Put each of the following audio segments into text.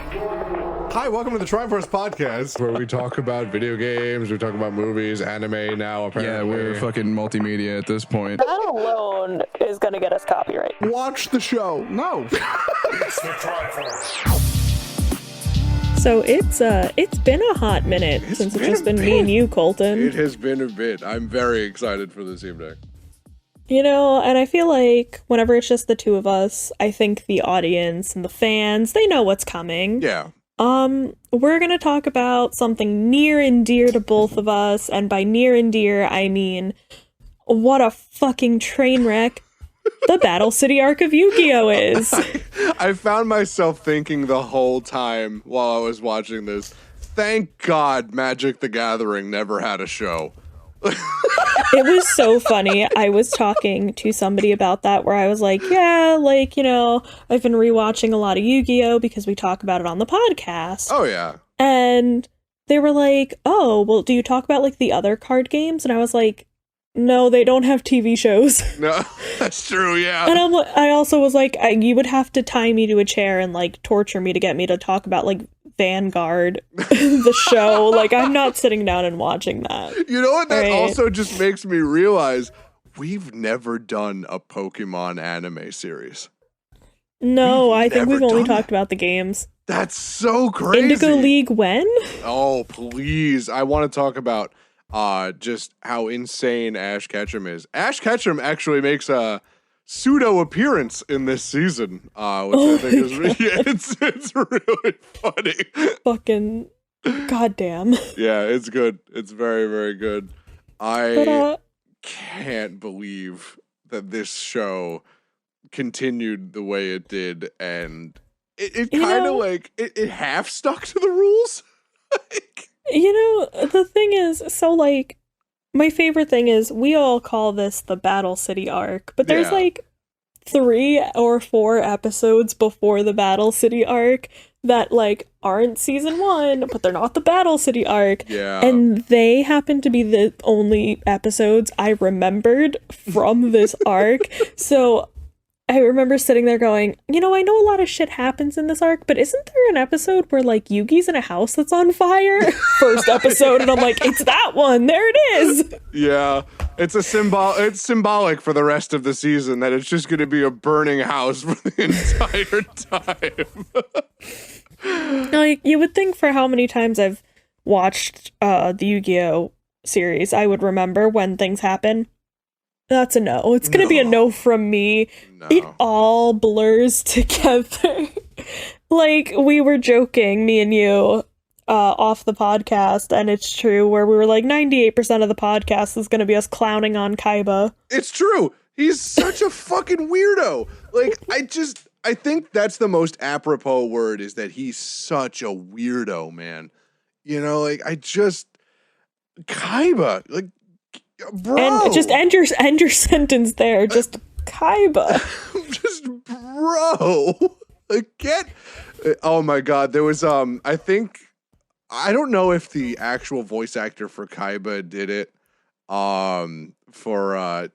Hi, welcome to the Tryforce podcast, where we talk about video games, we talk about movies, anime now, apparently. Yeah, we're fucking multimedia at this point. That alone is gonna get us copyright. Watch the show. No. It's the Tryforce. So it's been a hot minute since it's just been me and you, Colton. It has been a bit. I'm very excited for this evening. You know, and I feel like whenever it's just the two of us, I think the audience and the fans, they know what's coming. Yeah. We're gonna talk about something near and dear to both of us, and by near and dear, I mean, what a fucking train wreck the Battle City arc of Yu-Gi-Oh! Is. I found myself thinking the whole time while I was watching this, thank God Magic the Gathering never had a show. It was so funny. I was talking to somebody about that where I was like, yeah, like, you know, I've been rewatching a lot of Yu-Gi-Oh! Because we talk about it on the podcast. Oh, yeah. And they were like, oh, well, do you talk about, like, the other card games? And I was like, no, they don't have TV shows. No, that's true, yeah. And I also was like, you would have to tie me to a chair and, like, torture me to get me to talk about, like, Vanguard, the show. Like, I'm not sitting down and watching that. You know what? That right? also just makes me realize we've never done a Pokemon anime series. No, I think we've only done talked about the games. That's so crazy. Indigo League when? Oh, please. I want to talk about just how insane Ash Ketchum is. Ash Ketchum actually makes a pseudo appearance in this season, which I think is it's really funny. Fucking goddamn. Yeah, it's good. It's very, very good. I can't believe that this show continued the way it did, and it kind of like it half stuck to the rules. Like, you know, the thing is, so like, my favorite thing is we all call this the Battle City arc, but there's like 3 or 4 episodes before the Battle City arc that like aren't season 1, but they're not the Battle City arc. Yeah. And they happen to be the only episodes I remembered from this arc. So I remember sitting there going, you know, I know a lot of shit happens in this arc, but isn't there an episode where, like, Yugi's in a house that's on fire? First episode, and I'm like, it's that one! There it is! Yeah, it's symbolic for the rest of the season that it's just going to be a burning house for the entire time. Like, you would think for how many times I've watched the Yu-Gi-Oh! Series, I would remember when things happen. That's a no. It's gonna be a no from me. No. It all blurs together. Like, we were joking, me and you, off the podcast, and it's true, where we were like, 98% of the podcast is gonna be us clowning on Kaiba. It's true. He's such a fucking weirdo. Like, I think that's the most apropos word, is that he's such a weirdo, man. You know, like, Kaiba, like, bro. And just end your sentence there. Just Kaiba. Just bro. Like, oh my god, there was I don't know if the actual voice actor for Kaiba did it. I forgot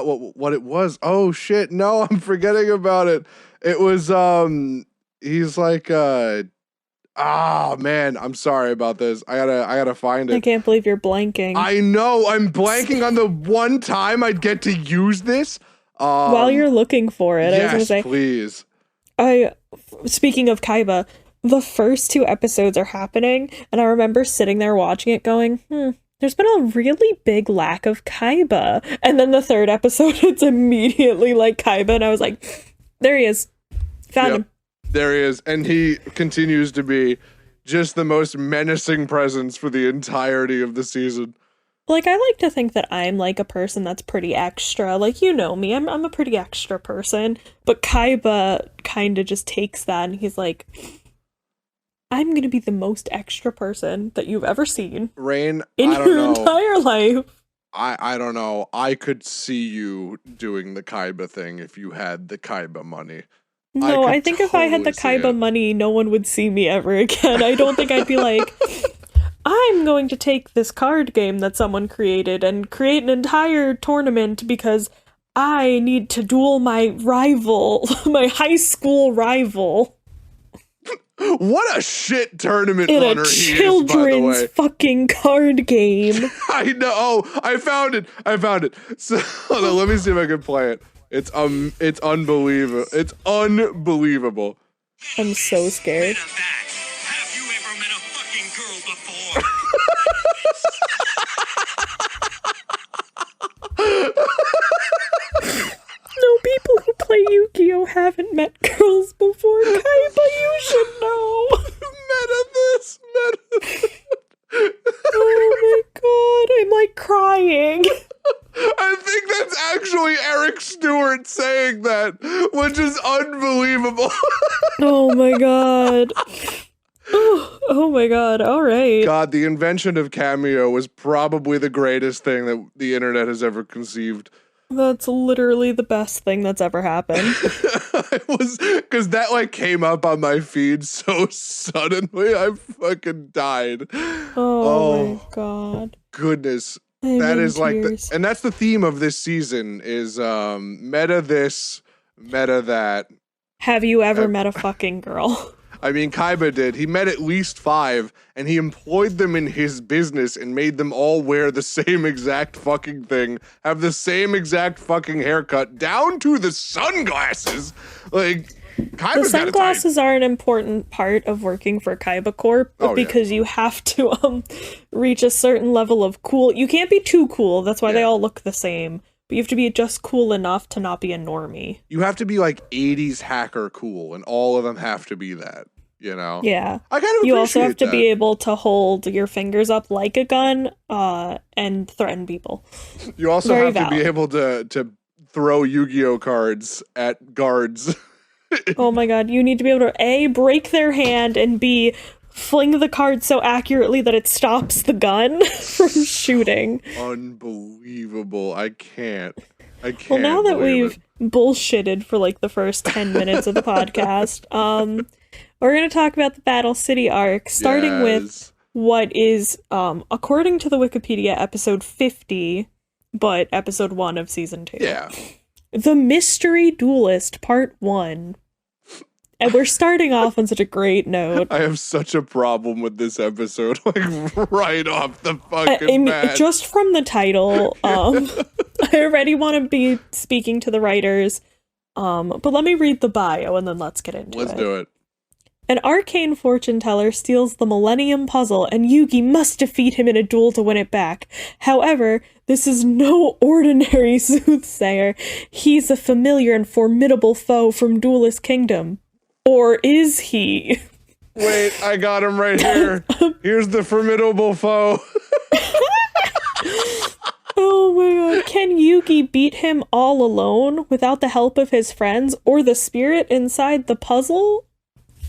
what it was. Oh shit, no, I'm forgetting about it. It was he's like man, I'm sorry about this. I gotta find it. I can't believe you're blanking. I know, I'm blanking on the one time I'd get to use this. While you're looking for it, yes, I was gonna say, please. Speaking of Kaiba, the first 2 episodes are happening, and I remember sitting there watching it going, there's been a really big lack of Kaiba. And then the 3rd episode, it's immediately like Kaiba, and I was like, there he is. Found him. There he is, and he continues to be just the most menacing presence for the entirety of the season. Like, I like to think that I'm, like, a person that's pretty extra. Like, you know me, I'm a pretty extra person. But Kaiba kind of just takes that, and he's like, I'm gonna be the most extra person that you've ever seen. Rain, in I don't your know. entire life. I don't know. I could see you doing the Kaiba thing if you had the Kaiba money. No, I think if I had the Kaiba money, no one would see me ever again. I don't think I'd be like, I'm going to take this card game that someone created and create an entire tournament because I need to duel my rival, my high school rival. What a shit tournament In runner a he is, by the children's way. fucking card game. I know. Oh, I found it. So hold on, let me see if I can play it. It's unbelievable. It's unbelievable. I'm so scared. Have you ever met a fucking girl before? No, people who play Yu-Gi-Oh! Haven't met girls before. Kaiba, you should know. Meta. Oh my god, I'm like crying. I think that's actually Eric Stewart saying that, which is unbelievable. Oh my god. Oh my god, alright. God, the invention of Cameo was probably the greatest thing that the internet has ever conceived. That's literally the best thing that's ever happened. It was because that like came up on my feed so suddenly, I fucking died. Oh my god. Goodness. I'm That in is like tears. and that's the theme of this season is meta this, meta that. Have you ever met a fucking girl? I mean, Kaiba did. He met at least 5, and he employed them in his business and made them all wear the same exact fucking thing, have the same exact fucking haircut, down to the sunglasses. Like, Kaiba's The got a sunglasses are an important part of working for Kaiba Corp Oh, yeah. because you have to reach a certain level of cool. You can't be too cool. That's why they all look the same. But you have to be just cool enough to not be a normie. You have to be like 80s hacker cool, and all of them have to be that, you know? Yeah. I kind of You also have to appreciate be able to hold your fingers up like a gun and threaten people. that. You also very have to be valid. able to throw Yu-Gi-Oh cards at guards. Oh my god, you need to be able to A, break their hand, and B, fling the card so accurately that it stops the gun from shooting. Unbelievable. I can't. Well, now that believe we've bullshitted for like the first 10 minutes of the podcast, we're going to talk about the Battle City arc, starting with Yes. what is, according to the Wikipedia, episode 50, but episode 1 of season 2. Yeah. The Mystery Duelist, part 1. And we're starting off on such a great note. I have such a problem with this episode, like right off the fucking And bat. just from the title, I already want to be speaking to the writers. But let me read the bio and then let's get into Let's it. do it. An arcane fortune teller steals the Millennium Puzzle, and Yugi must defeat him in a duel to win it back. However, this is no ordinary soothsayer. He's a familiar and formidable foe from Duelist Kingdom. Or is he? Wait, I got him right here. Here's the formidable foe. Oh my god. Can Yugi beat him all alone without the help of his friends or the spirit inside the puzzle?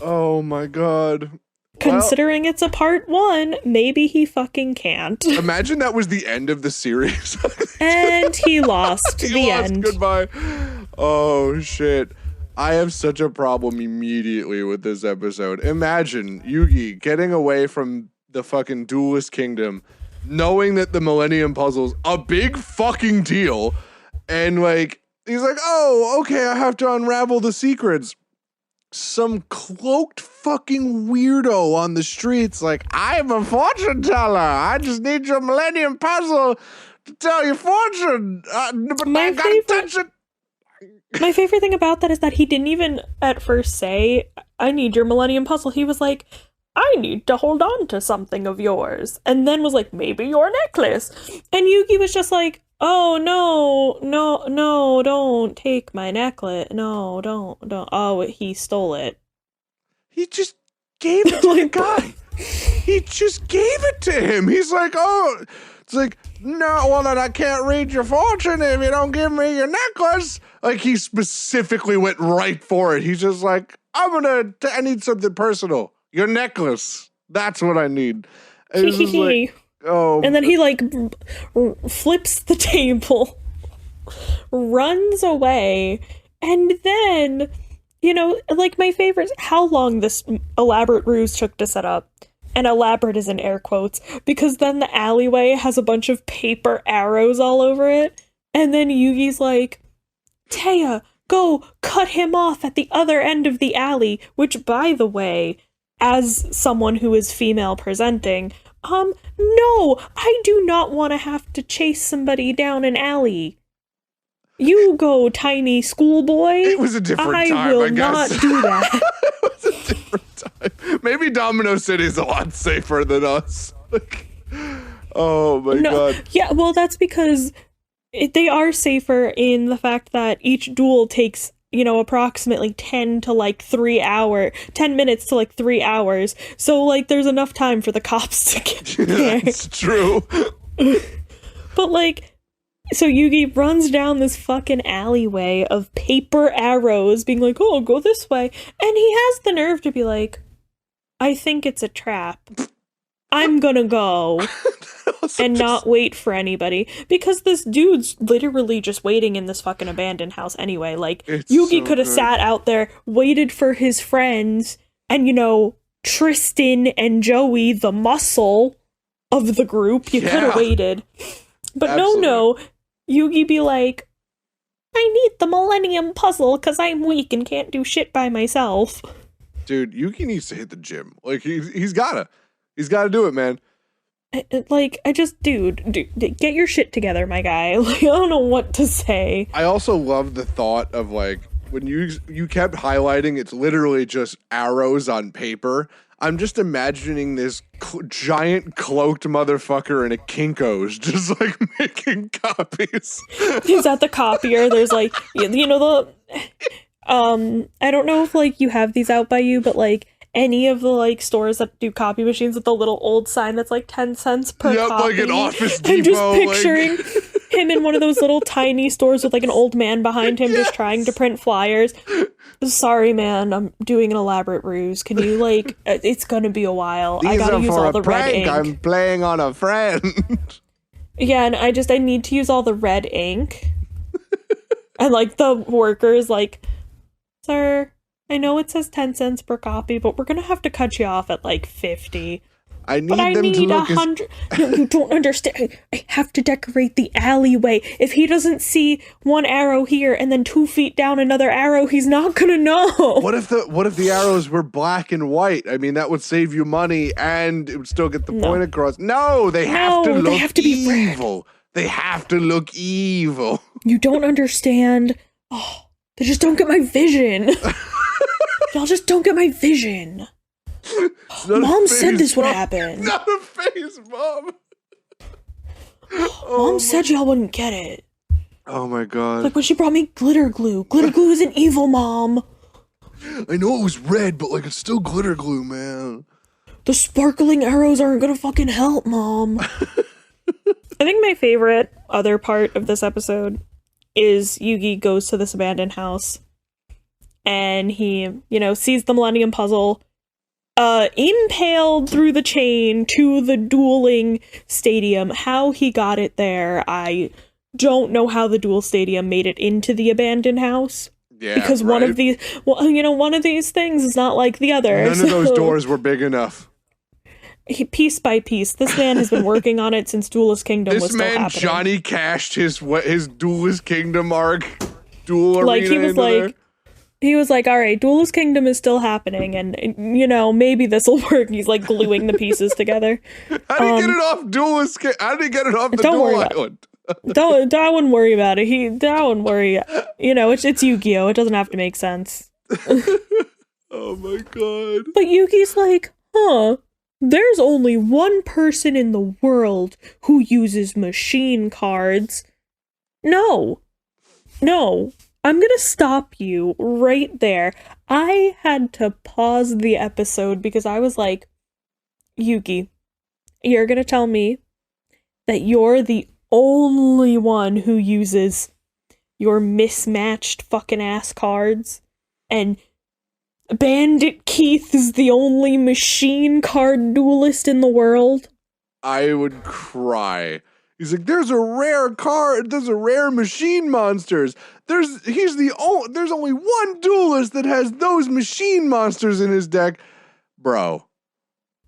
Oh my god. Considering it's a part 1, maybe he fucking can't. Imagine that was the end of the series. And he lost. He The lost. end. Goodbye. Oh shit. I have such a problem immediately with this episode. Imagine Yugi getting away from the fucking Duelist Kingdom, knowing that the Millennium Puzzle's a big fucking deal, and like he's like, oh, okay, I have to unravel the secrets. Some cloaked fucking weirdo on the streets like, I'm a fortune teller. I just need your Millennium Puzzle to tell your fortune. But I gotta touch it. My favorite thing about that is that he didn't even at first say, I need your Millennium Puzzle. He was like, I need to hold on to something of yours. And then was like, maybe your necklace. And Yugi was just like, oh, no, don't take my necklace. No, don't. Oh, he stole it. He just gave it to the guy. He just gave it to him. He's like, oh, it's like, no, well, then I can't read your fortune if you don't give me your necklace. Like, he specifically went right for it. He's just like, I need something personal. Your necklace. That's what I need. And it was like, oh. And then he like flips the table, runs away, and then, you know, like my favorite, how long this elaborate ruse took to set up. And elaborate is in air quotes, because then the alleyway has a bunch of paper arrows all over it. And then Yugi's like, Taya, go cut him off at the other end of the alley, which, by the way, as someone who is female presenting, no, I do not want to have to chase somebody down an alley. You go, tiny schoolboy. It was a different time, I will I guess. not do that. It was a different time. Maybe Domino City is a lot safer than us. Oh my god. Yeah, well, that's because they are safer in the fact that each duel takes, approximately 10 minutes to 3 hours. So, there's enough time for the cops to get there. That's true. But, so Yugi runs down this fucking alleyway of paper arrows, being like, oh, go this way. And he has the nerve to be like, I think it's a trap. I'm gonna go and not wait for anybody. Because this dude's literally just waiting in this fucking abandoned house anyway. Yugi could have sat out there, waited for his friends, and, Tristan and Joey, the muscle of the group, you could have waited. But no, Yugi be like, I need the Millennium Puzzle because I'm weak and can't do shit by myself. Dude, Yugi needs to hit the gym. He's gotta do it, man. Dude, get your shit together, my guy. I don't know what to say. I also love the thought of when you kept highlighting, it's literally just arrows on paper. I'm just imagining this giant cloaked motherfucker in a Kinko's just making copies. He's at the copier. There's I don't know if you have these out by you, but any of the stores that do copy machines with the little old sign that's 10 cents per copy. Like an Office Depot. I'm just picturing him in one of those little tiny stores with an old man behind him just trying to print flyers. Sorry, man, I'm doing an elaborate ruse. Can you it's gonna be a while. These I gotta are use for all a the red prank. ink. I'm playing on a friend. Yeah, and I need to use all the red ink. And the workers sir, I know it says 10 cents per copy, but we're gonna have to cut you off at 50. I need 100. No, you don't understand. I have to decorate the alleyway. If he doesn't see one arrow here and then 2 feet down another arrow, he's not gonna know. What if the arrows were black and white? I mean, that would save you money and it would still get the point across. No, they have to look evil. They have to look evil. You don't understand. Oh, they just don't get my vision. Y'all just don't get my vision. Mom said this would happen. Not a phase, Mom. Mom said y'all wouldn't get it. Oh my god. When she brought me glitter glue. Glitter glue isn't evil, Mom. I know it was red, but it's still glitter glue, man. The sparkling arrows aren't gonna fucking help, Mom. I think my favorite other part of this episode is Yugi goes to this abandoned house and he, sees the Millennium Puzzle impaled through the chain to the dueling stadium. How he got it there, I don't know how the duel stadium made it into the abandoned house. Yeah, because one of these things is not like the other. None of those doors were big enough. Piece by piece, this man has been working on it since Duelist Kingdom was still happening. This man Johnny cashed his Duelist Kingdom arc duel arena. He was like, all right, Duelist Kingdom is still happening, and, maybe this will work. He's, gluing the pieces together. How did he get it off Duelist Kingdom? How did he get it off the Duel Island? I wouldn't worry about it. I wouldn't worry. It's Yu-Gi-Oh! It doesn't have to make sense. Oh, my God. But Yugi's like, there's only one person in the world who uses machine cards. No. I'm gonna stop you right there. I had to pause the episode because I was like, Yugi, you're gonna tell me that you're the only one who uses your mismatched fucking ass cards, and Bandit Keith is the only machine card duelist in the world? I would cry. He's like, there's a rare card, there's a rare machine monsters. There's only one duelist that has those machine monsters in his deck. Bro,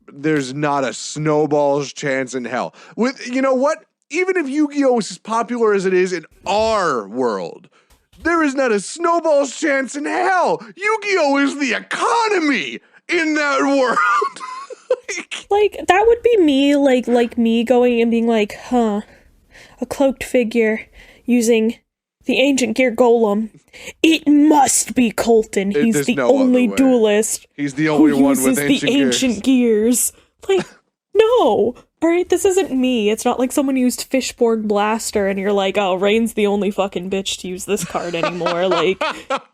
there's not a snowball's chance in hell. You know what? Even if Yu-Gi-Oh! Is as popular as it is in our world, There is not a snowball's chance in hell. Yu-Gi-Oh is the economy in that world. Like, that would be me, like me going and being like, a cloaked figure using the ancient gear golem. It must be Colton. He's There's the no only other way. duelist. He's the only who one uses with the ancient gears. Like, no. Alright, this isn't me. It's not like someone used Fishborn Blaster and you're like, oh, Rain's the only fucking bitch to use this card anymore. Like,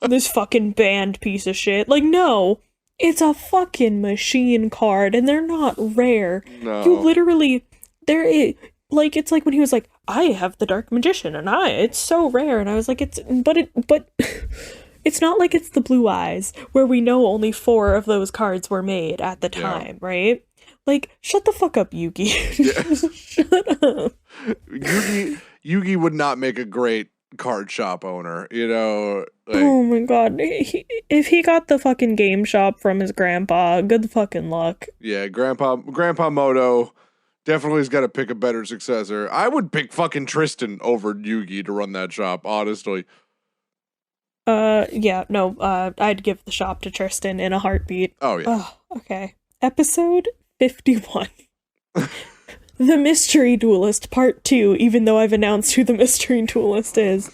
this fucking banned piece of shit. Like, no. It's a fucking machine card, and they're not rare. No. You literally, like, it's like when he was like, I have the Dark Magician, and it's so rare, and I was like, but it's not like it's the Blue Eyes, where we know only 4 of those cards were made at the time, right? Like, shut the fuck up, Yugi. Yeah. Shut up. Yugi would not make a great card shop owner, you know? Like, Oh my god. If he got the fucking game shop from his grandpa, good fucking luck. yeah, Grandpa Moto definitely has got to pick a better successor. I would pick fucking Tristan over Yugi to run that shop, honestly. Yeah, no, I'd give the shop to Tristan in a heartbeat. Oh, yeah. Oh, okay. Episode 51. The Mystery Duelist, Part 2, even though I've announced who the Mystery Duelist is.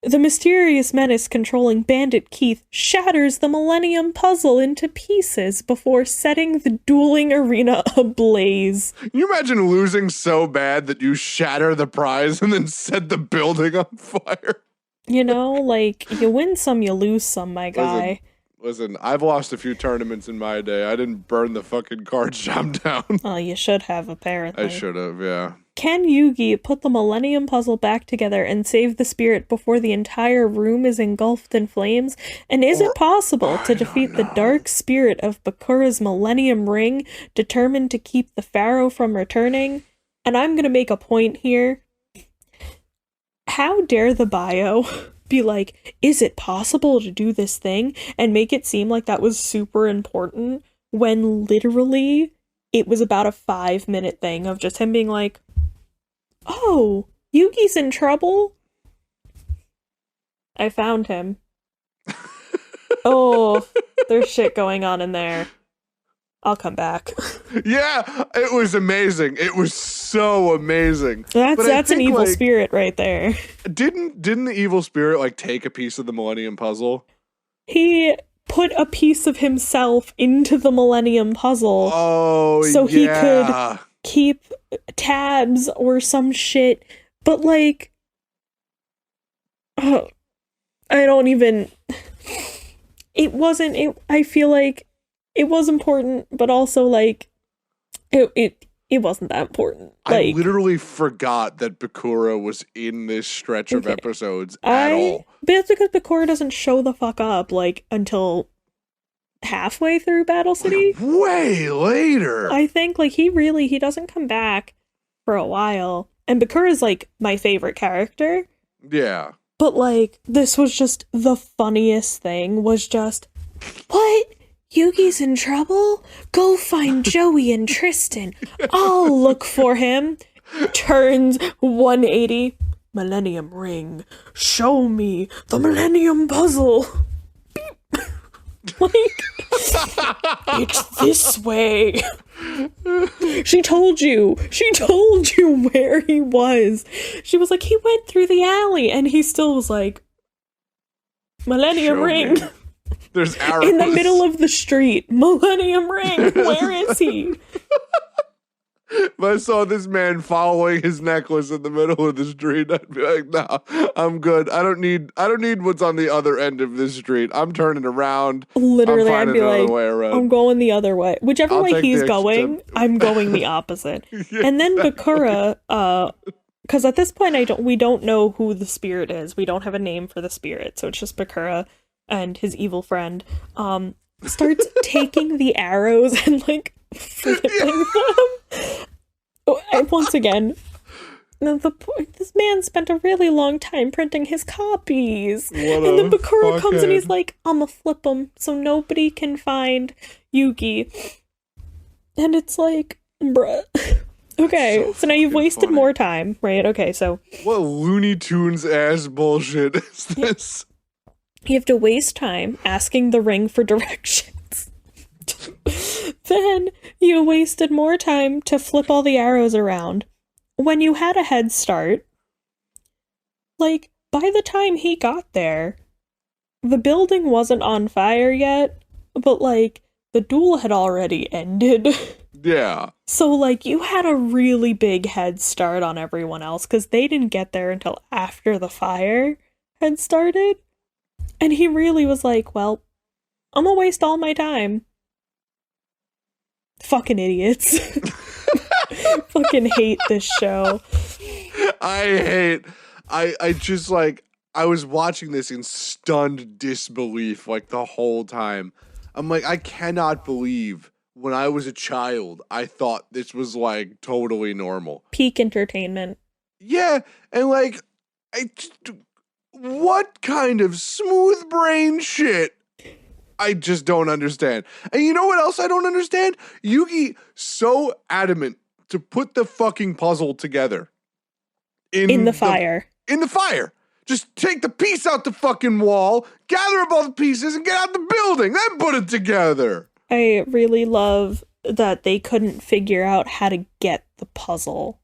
The mysterious menace controlling Bandit Keith shatters the Millennium Puzzle into pieces before setting the dueling arena ablaze. Can you imagine losing so bad that you shatter the prize and then set the building on fire? You know, like, you win some, you lose some, my guy. Listen, I've lost a few tournaments in my day. I didn't burn the fucking card shop down. Oh, you should have, apparently. I should have, yeah. Can Yugi put the Millennium Puzzle back together and save the spirit before the entire room is engulfed in flames? And is it possible to defeat the dark spirit of Bakura's Millennium Ring, determined to keep the Pharaoh from returning? And I'm gonna make a point here. How dare the bio be like, is it possible to do this thing? And make it seem like that was super important, when literally it was about a 5-minute thing of just him being like, oh, Yugi's in trouble? I found him. Oh, there's shit going on in there. I'll come back. Yeah, it was amazing. It was so amazing. That's an evil spirit right there. Didn't the evil spirit like take a piece of the Millennium Puzzle? He put a piece of himself into the Millennium Puzzle. Oh, so yeah. he could keep tabs or some shit. But like, I don't even. I feel like it was important, but also like it wasn't that important. Like, I literally forgot that Bakura was in this stretch of episodes at all. But it's because Bakura doesn't show the fuck up like until halfway through Battle City. Way later. I think like he doesn't come back for a while. And Bakura's like my favorite character. Yeah. But like this was just the funniest thing was just, what? Yugi's in trouble? Go find Joey and Tristan. I'll look for him. Turns 180. Millennium Ring. Show me the Millennium Puzzle. Beep. Like, it's this way. She told you where he was. She was like, he went through the alley, and he still was like, Millennium Ring. There's arrows. In the middle of the street. Millennium Ring. Where is he? If I saw this man following his necklace in the middle of the street, I'd be like, "No, I'm good. I don't need what's on the other end of this street. I'm turning around. Literally, I'm I'd be like, way around. I'm going the other way. Whichever way he's going, I'm going the opposite." Yeah. And then Bakura, because at this point we don't know who the spirit is. We don't have a name for the spirit, so it's just Bakura and his evil friend. Starts taking the arrows and like flipping them. Oh, and once again, this man spent a really long time printing his copies. And then Bakura comes and he's like, I'ma flip them so nobody can find Yugi. And it's like, bruh. Okay, so now you've fucking wasted funny. more time, right? Okay, so What Looney Tunes ass bullshit is this? you have to waste time asking the ring for directions. Then you wasted more time to flip all the arrows around. When you had a head start, like, by the time he got there, the building wasn't on fire yet, but, like, the duel had already ended. Yeah. So, like, you had a really big head start on everyone else, because they didn't get there until after the fire had started. And he really was like, well, I'm gonna waste all my time. Fucking idiots. Fucking hate this show. I just like, I was watching this in stunned disbelief like the whole time. I'm like, I cannot believe when I was a child, I thought this was like totally normal. Peak entertainment. Yeah, and like, what kind of smooth brain shit? I just don't understand. And you know what else I don't understand? Yugi so adamant to put the fucking puzzle together In the fire. In the fire. Just take the piece out the fucking wall, gather up all the pieces, and get out the building. Then put it together. I really love that they couldn't figure out how to get the puzzle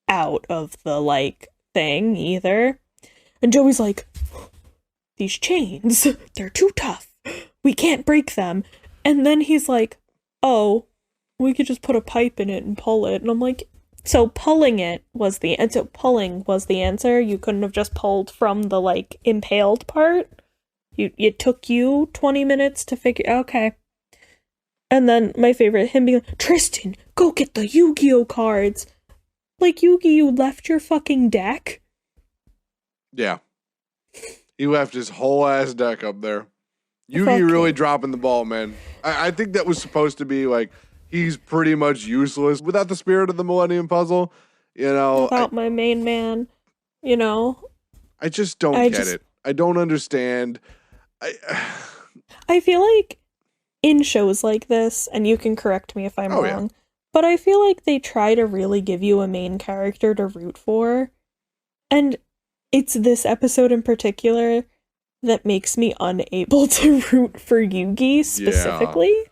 out of the, like, thing either. And Joey's like, these chains, they're too tough. We can't break them. And then he's like, oh, we could just put a pipe in it and pull it. And I'm like, so pulling was the answer. You couldn't have just pulled from the, like, impaled part. It took you 20 minutes to figure, okay. And then my favorite, him being like, Tristan, go get the Yu-Gi-Oh cards. Like, Yugi, you left your fucking deck? Yeah. He left his whole ass deck up there. Yugi Fuck really him. dropping the ball, man. I think that was supposed to be like, he's pretty much useless without the spirit of the Millennium Puzzle. You know, Without my main man, you know? I just don't get it. I don't understand. I feel like in shows like this, and you can correct me if I'm wrong, yeah. but I feel like they try to really give you a main character to root for. And it's this episode in particular that makes me unable to root for Yugi specifically. Yeah.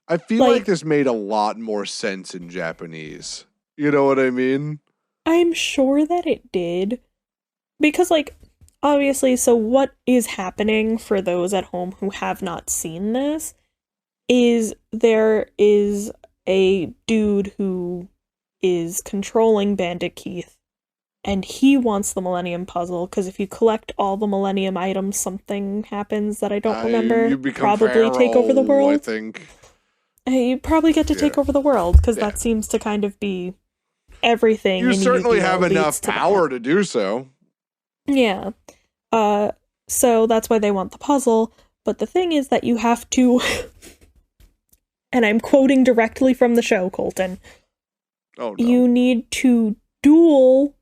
I feel like this made a lot more sense in Japanese. You know what I mean? I'm sure that it did. Because, like, obviously, so what is happening for those at home who have not seen this is there is a dude who is controlling Bandit Keith, and he wants the Millennium Puzzle, because if you collect all the Millennium items, something happens that I don't remember. You become probably take over the world. I think. You probably get to take over the world, because that seems to kind of be everything. You in certainly Yu-Gi-Oh! have enough leads to power that. to do so. Yeah. So that's why they want the puzzle. But the thing is that you have to, and I'm quoting directly from the show, Colton. Oh, no. You need to duel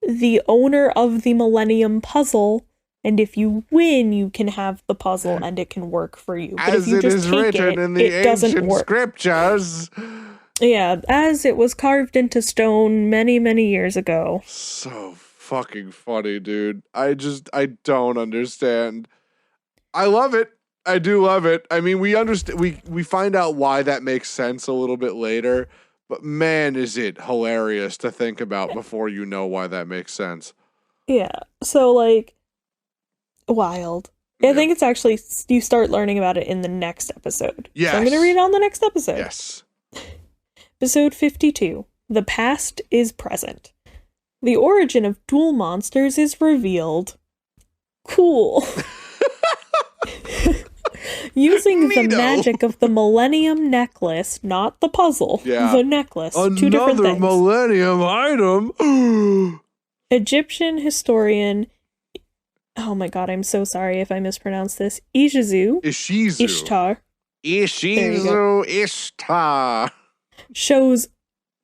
the owner of the Millennium Puzzle, and if you win, you can have the puzzle and it can work for you. But As if you it just is take written in the it doesn't ancient work. scriptures. Yeah, as it was carved into stone many, many years ago. So fucking funny, dude. I don't understand. I love it. I do love it. I mean, we understand. We find out why that makes sense a little bit later, but man, is it hilarious to think about before you know why that makes sense. Yeah. So, like, wild. I think it's actually, you start learning about it in the next episode. Yes. So I'm going to read on the next episode. Yes. Episode 52. The past is present. The origin of dual monsters is revealed. Cool. Using the Neato. magic of the Millennium Necklace, not the puzzle, the necklace, two different Another things. Millennium item. Egyptian historian, oh my god, I'm so sorry if I mispronounced this, Ishizu, Ishtar, Ishizu Ishtar. shows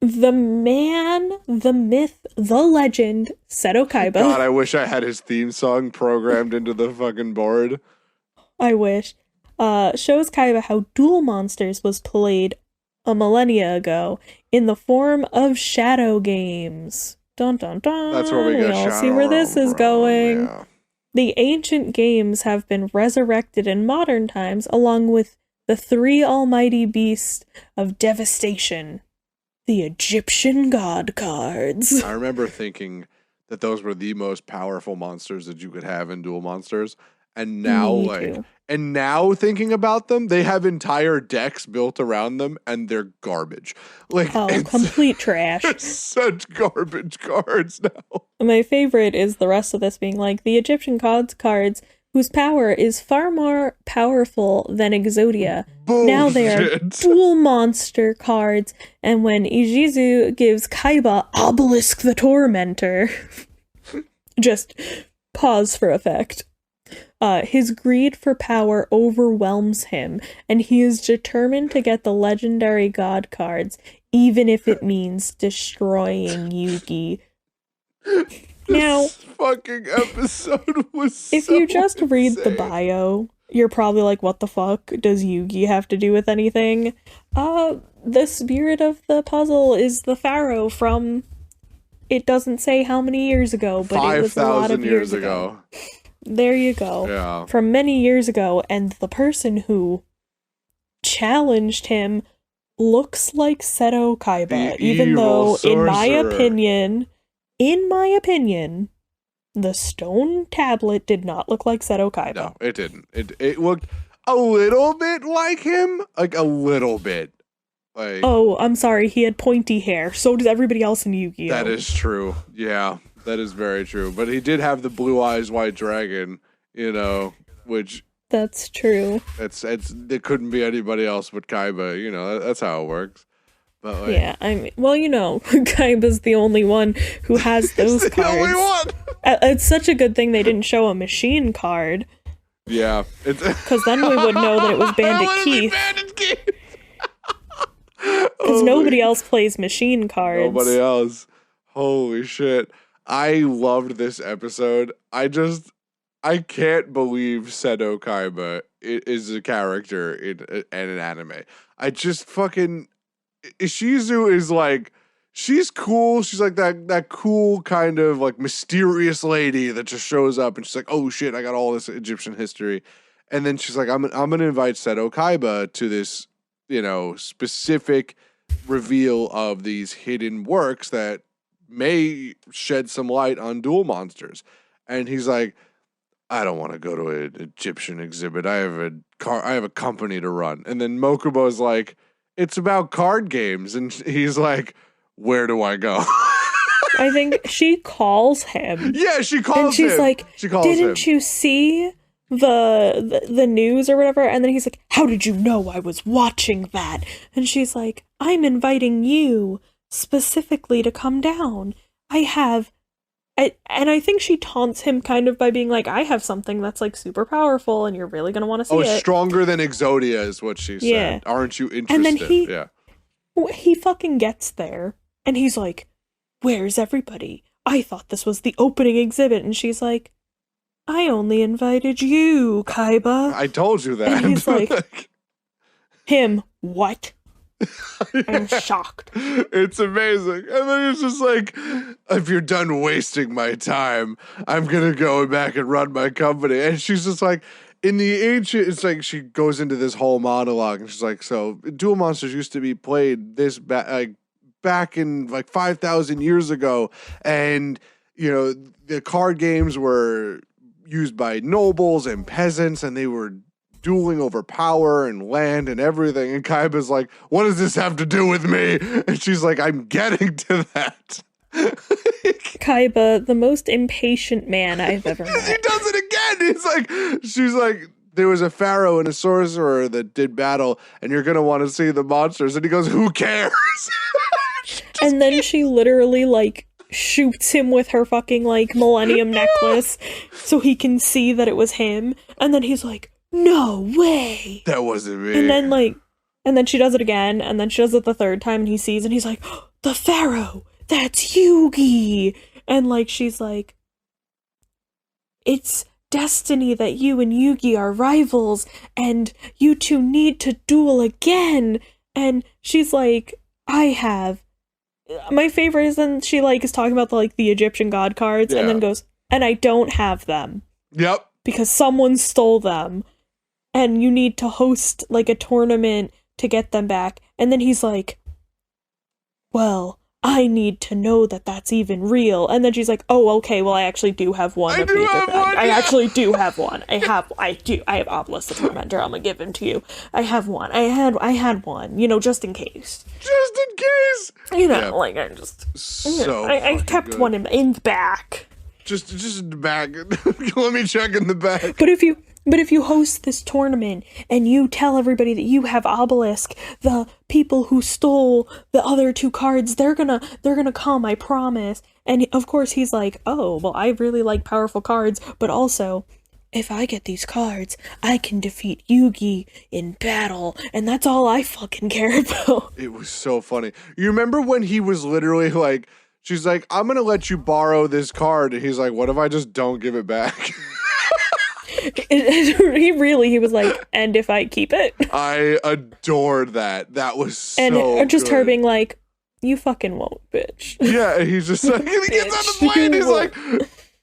the man, the myth, the legend, Seto Kaiba. God, I wish I had his theme song programmed into the fucking board. I wish. Shows Kaiba how Duel Monsters was played a millennia ago in the form of shadow games. Dun dun dun. That's where we get all Shadow see where this is from, going. yeah. The ancient games have been resurrected in modern times along with the three almighty beasts of devastation, the Egyptian god cards. I remember thinking that those were the most powerful monsters that you could have in Duel Monsters. And now, Me like, too. and now thinking about them, they have entire decks built around them, and they're garbage. Like, Oh, it's complete trash. such garbage cards now. My favorite is the rest of this being like the Egyptian gods cards, whose power is far more powerful than Exodia. Now they are Bullshit. dual monster cards, and when Ijizu gives Kaiba Obelisk the Tormentor, just pause for effect. His greed for power overwhelms him, and he is determined to get the legendary god cards, even if it means destroying Yugi. Now, This fucking episode was if so you just read the insane. bio, you're probably like, what the fuck does Yugi have to do with anything? The spirit of the puzzle is the pharaoh from, it doesn't say how many years ago, but it was a lot 5,000 of years ago. There you go. Yeah. From many years ago, and the person who challenged him looks like Seto Kaiba, The even though, evil in my sorcerer. opinion, the stone tablet did not look like Seto Kaiba. No, it didn't. It looked a little bit like him, like a little bit. Like Oh, I'm sorry, he had pointy hair. So does everybody else in Yu-Gi-Oh! that is true. Yeah, that is very true. But he did have the blue eyes white dragon, which That's true. it couldn't be anybody else but Kaiba. That's how it works. But like, Yeah, Kaiba's the only one who has those it's the cards. only one. It's such a good thing they didn't show a machine card, Yeah, because then we would know that it was Bandit Keith, Bandit Keith. because nobody else plays machine cards. Nobody else. Holy shit. I loved this episode. I can't believe Seto Kaiba is a character in an anime. I just fucking... Ishizu is like... She's cool. She's like that cool kind of like mysterious lady that just shows up and she's like, oh shit, I got all this Egyptian history. And then she's like, I'm going to invite Seto Kaiba to this, specific reveal of these hidden works that may shed some light on Duel Monsters. And he's like, I don't want to go to an Egyptian exhibit. I have a company to run. And then Mokubo's like, it's about card games. And he's like, where do I go? I think she calls him. Yeah, she calls him. And she's like, didn't you see the news or whatever? And then he's like, how did you know I was watching that? And she's like, I'm inviting you specifically to come down. And I think she taunts him kind of by being like, I have something that's like super powerful and you're really going to want to see it. Stronger than Exodia is what she said. Yeah. Aren't you interested? And then yeah. he fucking gets there and he's like, where's everybody? I thought this was the opening exhibit. And she's like, I only invited you, Kaiba. I told you that. And he's like, him, what? I'm shocked. It's amazing. And then he's just like, if you're done wasting my time, I'm going to go back and run my company. And she's just like, in the ancient, it's like she goes into this whole monologue and she's like, so Duel Monsters used to be played back in like 5,000 years ago. And, the card games were used by nobles and peasants and they were dueling over power and land and everything. And Kaiba's like, what does this have to do with me? And she's like, I'm getting to that. Kaiba, the most impatient man I've ever met. He does it again. She's like, there was a pharaoh and a sorcerer that did battle and you're going to want to see the monsters. And he goes, who cares? And then she literally like shoots him with her fucking like millennium necklace so he can see that it was him. And then he's like, no way. That wasn't me. And then she does it again, and then she does it the third time, and he sees, and he's like, oh, the pharaoh, that's Yugi. And like, she's like, it's destiny that you and Yugi are rivals, and you two need to duel again. And she's like, I have. My favorite is then she like is talking about the Egyptian god cards and then goes, and I don't have them. Yep. Because someone stole them. And you need to host like a tournament to get them back. And then he's like, well, I need to know that that's even real. And then she's like, oh, okay, well, I actually do have one. I actually do have one. I have Obelisk the Tormentor. I'm gonna give him to you. I have one. I had one, just in case. Just in case! Like, I just... So I kept good. one in the back. Just in the back. Let me check in the back. But if you host this tournament and you tell everybody that you have Obelisk, the people who stole the other 2 cards, they're gonna come, I promise. And of course he's like, oh, well, I really like powerful cards, but also, if I get these cards, I can defeat Yugi in battle, and that's all I fucking care about. It was so funny. You remember when he was literally like, she's like, I'm gonna let you borrow this card, and he's like, what if I just don't give it back? He was like, and if I keep it? I adored that. That was so And just good. her being like, you fucking won't, bitch. Yeah, and he's just like, he gets on the plane, he's like,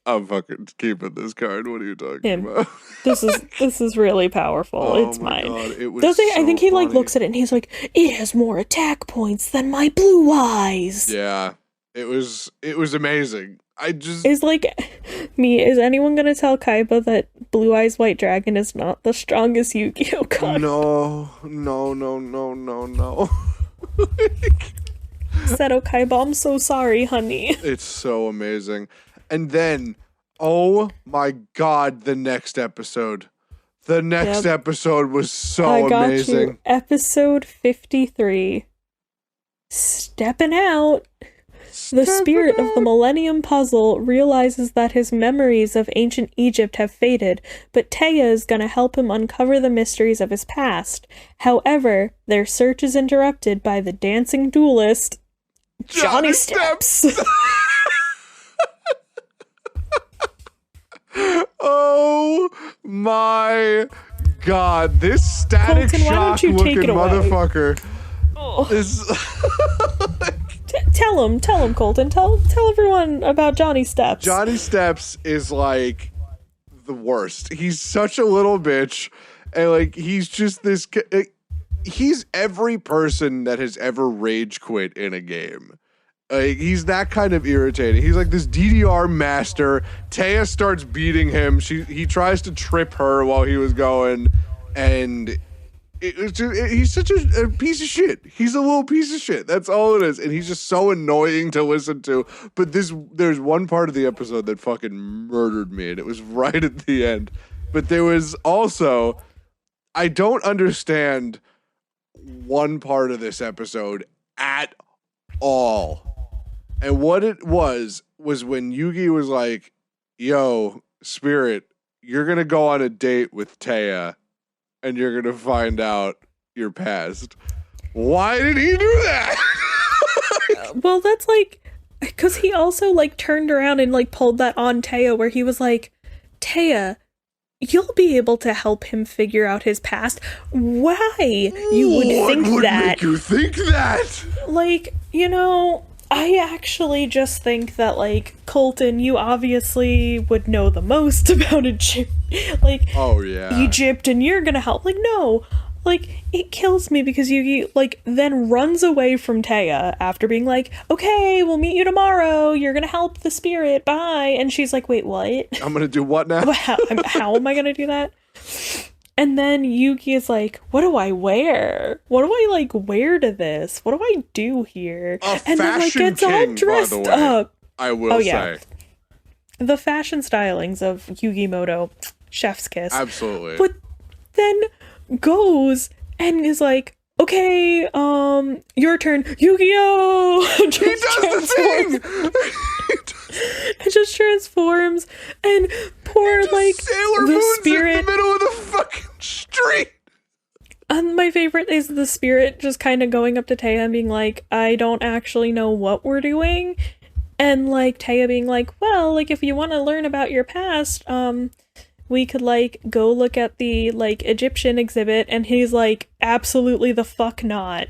I'm fucking keeping this card. What are you talking about? This is really powerful. Oh it's my mine. God, it was Doesn't he? I so think he like funny. looks at it and he's like, it has more attack points than my blue eyes. Yeah, it was amazing. Is like me, is anyone gonna tell Kaiba that Blue Eyes White Dragon is not the strongest Yu-Gi-Oh card? No. Said Kaiba, I'm so sorry, honey. It's so amazing. And then, oh my God, the next episode. The next episode was so I got amazing. you. Episode 53. Stepping out. The spirit of the Millennium Puzzle realizes that his memories of ancient Egypt have faded, but Taya is going to help him uncover the mysteries of his past. However, their search is interrupted by the dancing duelist, Johnny Steps. Oh my God, this Static Colton, why don't Shock you take looking it away? motherfucker Oh. is... Tell him, Colton. Tell everyone about Johnny Steps. Johnny Steps is like the worst. He's such a little bitch, and like he's just this. He's every person that has ever rage quit in a game. He's that kind of irritating. He's like this DDR master. Taya starts beating him. He tries to trip her while he was going, and he's such a piece of shit. He's a little piece of shit. That's all it is. And he's just so annoying to listen to. But there's one part of the episode that fucking murdered me, and it was right at the end. But there was also, I don't understand one part of this episode at all. And what it was when Yugi was like, yo, Spirit, you're going to go on a date with Taya, and you're going to find out your past. Why did he do that? Well, that's like, because he also like turned around and like pulled that on Taya, where he was like, Taya, you'll be able to help him figure out his past. Why you would think What would that? make you think that? Like, I actually just think that, like, Colton, you obviously would know the most about Egypt. Like, Oh, yeah. Egypt, and you're gonna help. Like, no. Like, it kills me because Yugi, like, then runs away from Taya after being like, okay, we'll meet you tomorrow. You're gonna help the spirit. Bye. And she's like, wait, what? I'm going to do what now? How am I gonna do that? And then Yugi is like, what do I wear? What do I, like, wear to this? What do I do here? And then, like, gets all dressed up. I will say. The fashion stylings of Yugi Moto, chef's kiss. Absolutely. But then goes and is like, okay, your turn, Yu-Gi-Oh! He does the thing! It just transforms, and poor, like, Sailor the Moon's spirit. in the middle of the fucking street! And my favorite is the spirit just kind of going up to Taya and being like, I don't actually know what we're doing. And, like, Taya being like, well, like, if you want to learn about your past, we could like go look at the like Egyptian exhibit, and he's like, absolutely the fuck not.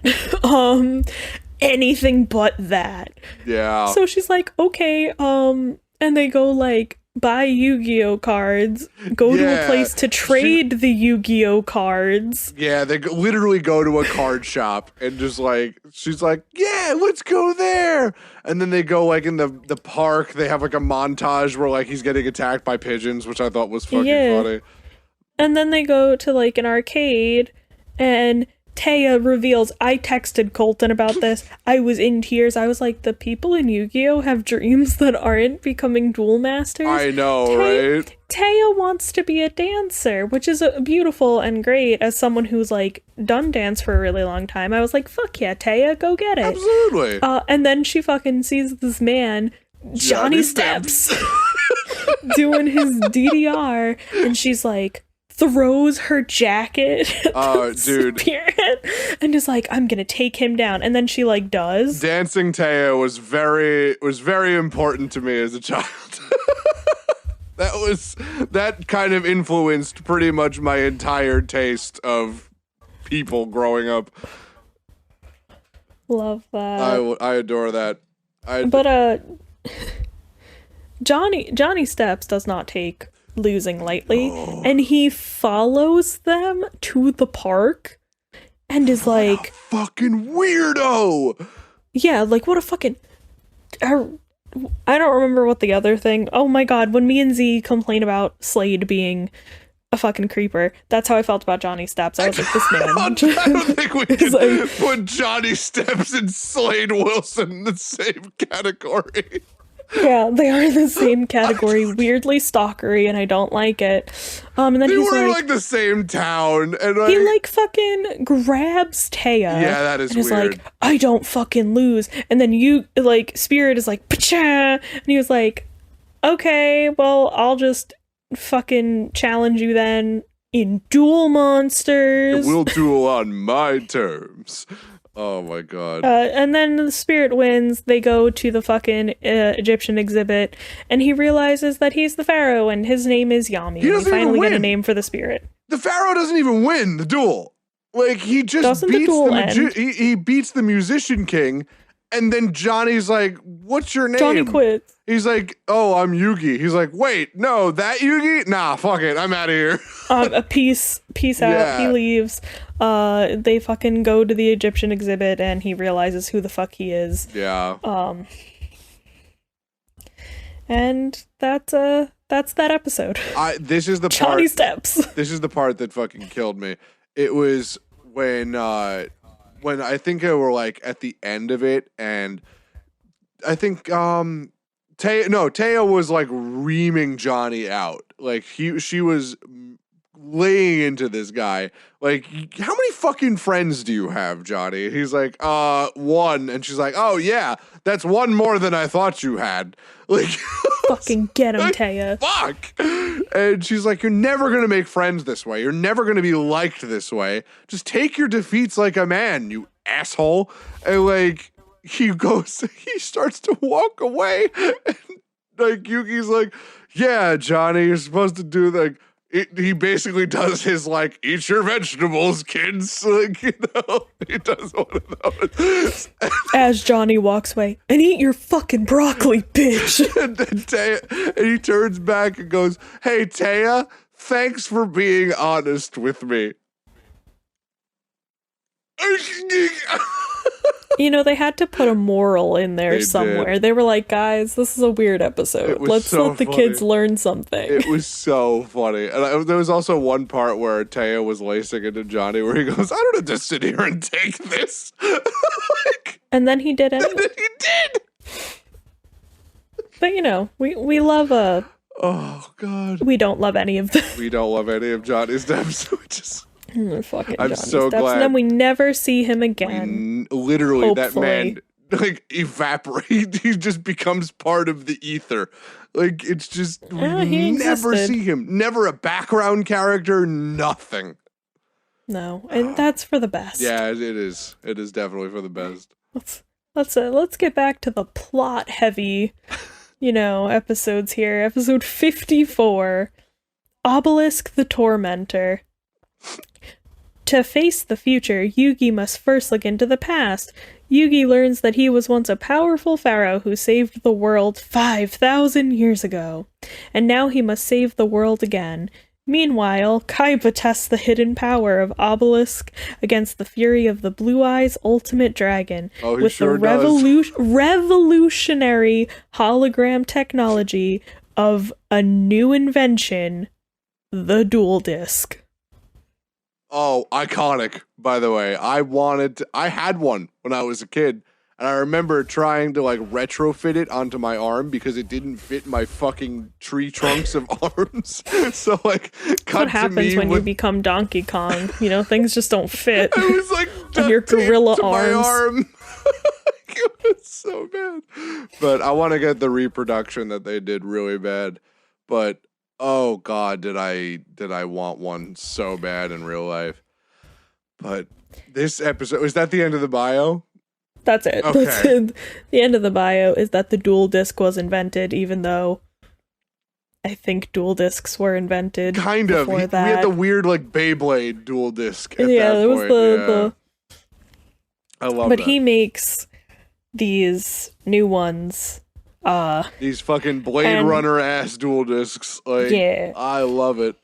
Anything but that. Yeah. So she's like, okay, and they go like buy Yu-Gi-Oh cards, go to a place to trade the Yu-Gi-Oh cards. Yeah, they literally go to a card shop and just like, she's like, yeah, let's go there. And then they go like in the park. They have like a montage where like he's getting attacked by pigeons, which I thought was fucking funny. And then they go to like an arcade, and Taya reveals, I texted Colton about this. I was in tears. I was like, the people in Yu-Gi-Oh have dreams that aren't becoming duel masters. I know, right? Taya wants to be a dancer, which is beautiful and great. As someone who's like done dance for a really long time, I was like, fuck yeah, Taya, go get it. Absolutely. And then she fucking sees this man, Johnny Steps, doing his DDR, and she's like, throws her jacket dude, Spirit, and is like, I'm gonna take him down. And then she like does. Dancing Taya was very important to me as a child. That kind of influenced pretty much my entire taste of people growing up. Love that. I adore that. But Johnny Steps does not take losing lightly, and he follows them to the park and is like, fucking weirdo. Yeah, like what a fucking I don't remember what the other thing. Oh my god, when me and Z complain about Slade being a fucking creeper, that's how I felt about Johnny Steps. I was like, this man. I don't think we can like, put Johnny Steps and Slade Wilson in the same category. Yeah, they are in the same category, weirdly stalkery, and I don't like it. And then they he's were in like like the same town, and like, he like fucking grabs Taya. Yeah, that is and is weird. like, I don't fucking lose. And then you like Spirit is like, Pacha! And he was like, okay, well, I'll just fucking challenge you then in Duel Monsters. We'll duel on my terms. Oh my god. And then the Spirit wins. They go to the fucking Egyptian exhibit, and he realizes that he's the Pharaoh and his name is Yami. He doesn't finally even win. get a name for the Spirit. The Pharaoh doesn't even win the duel. Like he just Doesn't beats the duel end? he beats the Musician King, and then Johnny's like, "What's your name?" Johnny quits. He's like, "Oh, I'm Yugi." He's like, "Wait, no, that Yugi? Nah, fuck it, I'm out of here." Peace out. Yeah. He leaves. They fucking go to the Egyptian exhibit, and he realizes who the fuck he is. Yeah. And that's that episode. This is the Johnny part. Steps. This is the part that fucking killed me. It was when I think they were like at the end of it, and I think Taya was like reaming Johnny out. Like she was laying into this guy. Like, how many fucking friends do you have, Johnny? And he's like, one. And she's like, oh yeah, that's one more than I thought you had. Like, Fucking get him, Taya. fuck. And she's like, you're never gonna make friends this way. You're never gonna be liked this way. Just take your defeats like a man, you asshole. And like, he starts to walk away. And like, Yuki's like, yeah, Johnny, you're supposed to do like, he basically does his like, eat your vegetables, kids. Like, you know, he does one of those. As Johnny walks away, and eat your fucking broccoli, bitch. And then Taya, and he turns back and goes, hey, Taya, thanks for being honest with me. You know, they had to put a moral in there They somewhere. did. They were like, guys, this is a weird episode. It was Let's so let the funny. kids learn something. It was so funny. And there was also one part where Taya was lacing into Johnny where he goes, I don't have to sit here and take this. Like, And then he did it. and then he did. But you know, we love Oh, God. we don't love any of them. We don't love any of Johnny's steps. We just... Fucking I'm Johnny so Steps. glad. And then we never see him again. Literally, that Hopefully. man like evaporates. He just becomes part of the ether. Like, it's just we he never existed. see him. Never a background character. Nothing. No, and that's for the best. Yeah, it is. It is definitely for the best. Let's get back to the plot heavy, episodes here. Episode 54. Obelisk the Tormentor. To face the future, Yugi must first look into the past. Yugi learns that he was once a powerful pharaoh who saved the world 5,000 years ago, and now he must save the world again. Meanwhile, Kaiba tests the hidden power of Obelisk against the fury of the Blue Eyes Ultimate Dragon with sure the revolutionary hologram technology of a new invention, the Dual Disc. Oh, iconic, by the way. I had one when I was a kid, and I remember trying to like retrofit it onto my arm because it didn't fit my fucking tree trunks of arms. So like cut What happens when you become Donkey Kong? You know, things just don't fit. I was like on your gorilla to my arms. arm. It was so bad. But I want to get the reproduction that they did really bad. But oh god, did I want one so bad in real life. But this episode, is that the end of the bio? That's it. Okay. That's it. The end of the bio is that the dual disc was invented, even though I think dual discs were invented Kind of. before We that. had the weird like Beyblade dual disc at yeah, that there was point. the I love but that. he makes these new ones. These fucking Blade and- Runner ass dual discs. Like, Yeah. I love it.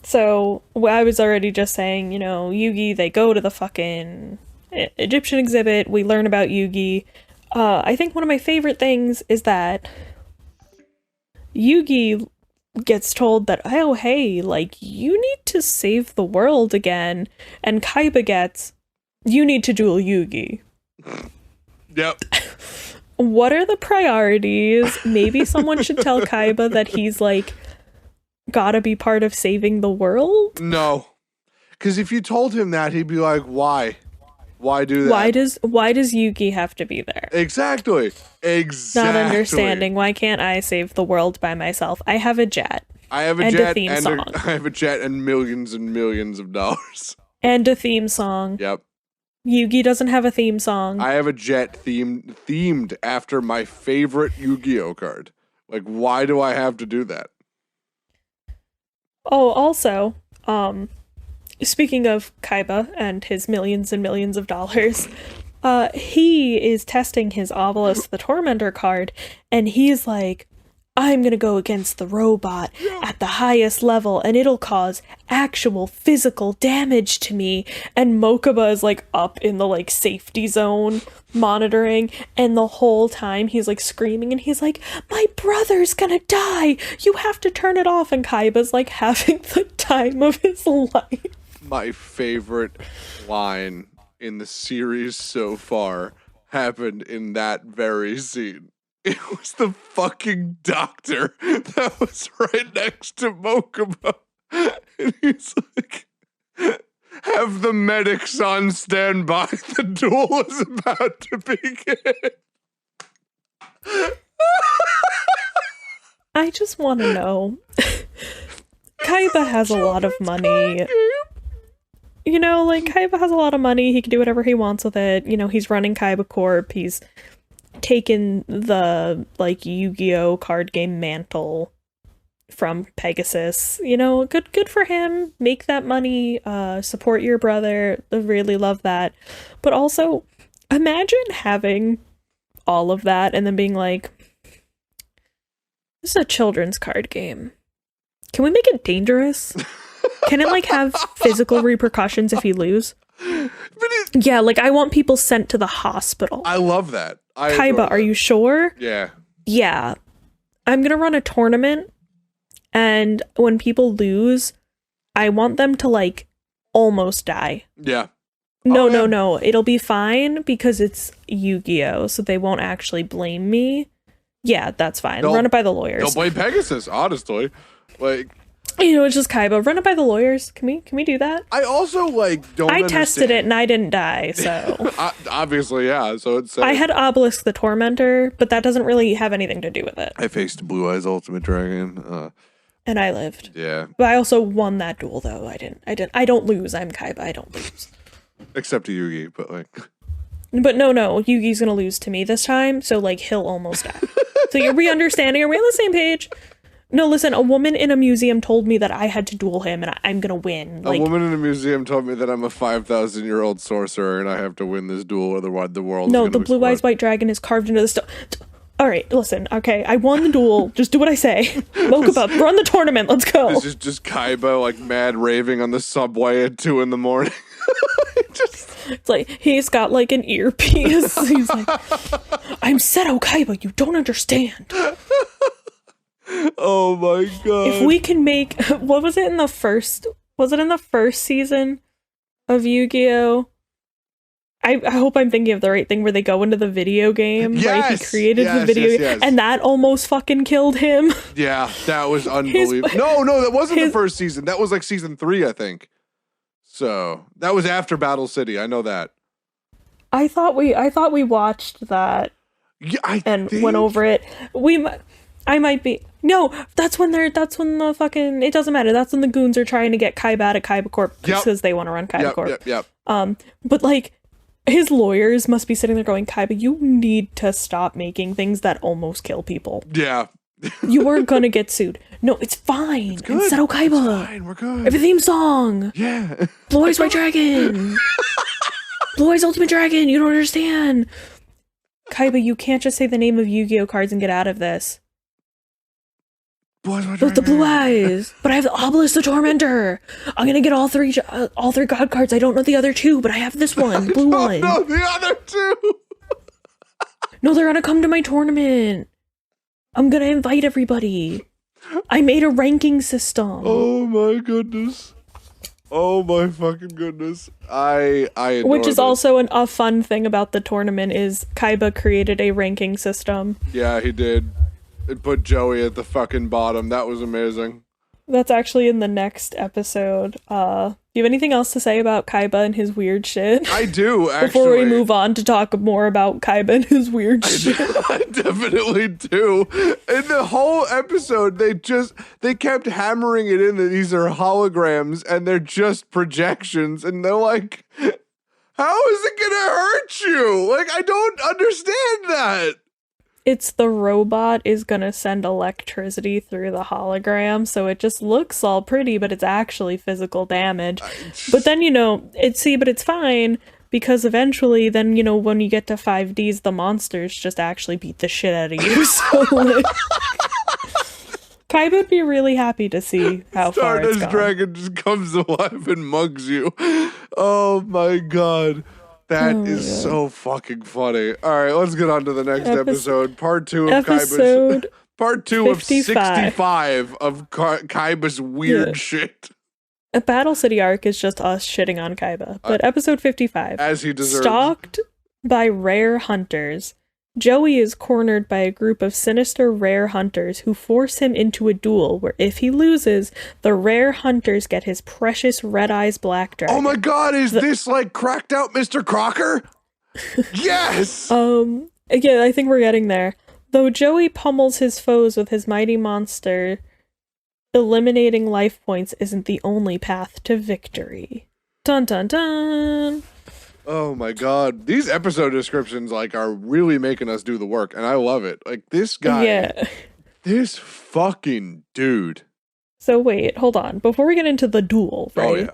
So I was already just saying, you know, Yugi, they go to the fucking Egyptian exhibit. We learn about Yugi. I think one of my favorite things is that Yugi gets told that, oh, hey, like, you need to save the world again. And Kaiba gets, you need to duel Yugi. Yep. What are the priorities? Maybe someone should tell Kaiba that he's, like, gotta be part of saving the world? No. Because if you told him that, he'd be like, why? Why do that? Why does Yugi have to be there? Exactly. Not understanding. Why can't I save the world by myself? I have a jet. I have a and jet a theme song. I have a jet and millions of dollars. And a theme song. Yep. Yugi doesn't have a theme song. I have a jet themed after my favorite Yu-Gi-Oh card. Like, why do I have to do that? Oh, also, speaking of Kaiba and his millions and millions of dollars, he is testing his Obelisk the Tormentor card, and he's like, I'm gonna go against the robot at the highest level, and it'll cause actual physical damage to me. And Mokuba is like up in the like safety zone monitoring, and the whole time he's like screaming, and he's like, my brother's gonna die, you have to turn it off. And Kaiba's like having the time of his life. My favorite line in the series so far happened in that very scene. It was the fucking doctor that was right next to Mokuba. And he's like, have the medics on standby. The duel is about to begin. I just want to know. Kaiba has a lot of money. You know, like, Kaiba has a lot of money. He can do whatever he wants with it. You know, he's running Kaiba Corp. He's taken the, like, Yu-Gi-Oh card game mantle from Pegasus. You know, good for him. Make that money. Support your brother. I really love that. But also, imagine having all of that and then being like, this is a children's card game. Can we make it dangerous? Can it, like, have physical repercussions if you lose? Yeah, like, I want people sent to the hospital. I love that. Kaiba, are you sure? Yeah. Yeah. I'm gonna run a tournament, and when people lose, I want them to, like, almost die. Yeah. No. It'll be fine because it's Yu-Gi-Oh! So they won't actually blame me. Yeah, that's fine. Run it by the lawyers. Don't blame Pegasus, honestly. Like, you know, it's just Kaiba. Run it by the lawyers. Can we do that? I also, like, don't I understand. tested it and I didn't die, so. Obviously, yeah, so it's... I had Obelisk the Tormentor, but that doesn't really have anything to do with it. I faced Blue Eyes Ultimate Dragon. And I lived. Yeah. But I also won that duel, though. I don't lose. I'm Kaiba. I don't lose. Except to Yugi, but, like... But no. Yugi's gonna lose to me this time, so, like, he'll almost die. So are we understanding? Are we on the same page? No, listen, a woman in a museum told me that I had to duel him and I'm gonna win. A woman in a museum told me that I'm a 5,000-year-old sorcerer and I have to win this duel, otherwise the world is No, going to the blue eyes white dragon is carved into the stone. All right, listen, okay, I won the duel. Just do what I say. Woke up, run the tournament, let's go. This is just Kaiba, like, mad raving on the subway at 2 in the morning. It's like, he's got, like, an earpiece. He's like, I'm Seto Kaiba, you don't understand. Oh my god. If we can make... What was it in the first... Was it in the first season of Yu-Gi-Oh? I hope I'm thinking of the right thing where they go into the video game, right? He created the video game, and that almost fucking killed him. Yeah, that was unbelievable. No, that wasn't the first season. That was like season 3, I think. So that was after Battle City. I know that. I thought we watched that. Yeah, went over it. I might be. No, that's when the fucking, it doesn't matter. That's when the goons are trying to get Kaiba out of Kaiba Corp because they want to run Kaiba Corp. Yep. But like, his lawyers must be sitting there going, Kaiba, you need to stop making things that almost kill people. Yeah. You are gonna get sued. No, it's fine. It's good. Seto Kaiba. It's fine, we're good. Every theme song. Yeah. Blue Eyes White Dragon. Blue Eyes Ultimate Dragon. You don't understand. Kaiba, you can't just say the name of Yu-Gi-Oh cards and get out of this. With the blue eyes, but I have the Obelisk the Tormentor. I'm gonna get all three god cards. I don't know the other two, but I have this one, blue one. No, the other two. No, they're gonna come to my tournament. I'm gonna invite everybody. I made a ranking system. Oh my goodness. Oh my fucking goodness. I adore Which is this. also a fun thing about the tournament is Kaiba created a ranking system. Yeah, he did. It put Joey at the fucking bottom. That was amazing. That's actually in the next episode. Do you have anything else to say about Kaiba and his weird shit? I do, actually. Before we move on to talk more about Kaiba and his weird shit. I definitely do. In the whole episode, they kept hammering it in that these are holograms and they're just projections. And they're like, how is it gonna hurt you? Like, I don't understand that. It's the robot is gonna send electricity through the hologram, so it just looks all pretty, but it's actually physical damage. But then, but it's fine, because eventually, then, when you get to 5Ds, the monsters just actually beat the shit out of you, so, like... Kaiba would be really happy to see how far it's gone. Stardust Dragon just comes alive and mugs you. Oh my god. That is so fucking funny. All right, let's get on to the next episode. Part 2 of Kaiba's... Part 2 of 65 of Kaiba's weird shit. A Battle City arc is just us shitting on Kaiba. But episode 55. As he deserves. Stalked by rare hunters. Joey is cornered by a group of sinister rare hunters who force him into a duel where if he loses, the rare hunters get his precious Red Eyes Black Dragon. Oh my god, is this like cracked out Mr. Crocker? Yes! Yeah, I think we're getting there. Though Joey pummels his foes with his mighty monster, eliminating life points isn't the only path to victory. Dun dun dun! Oh my god. These episode descriptions are really making us do the work, and I love it. Like, this guy, this fucking dude. So wait, hold on. Before we get into the duel, right? Oh yeah.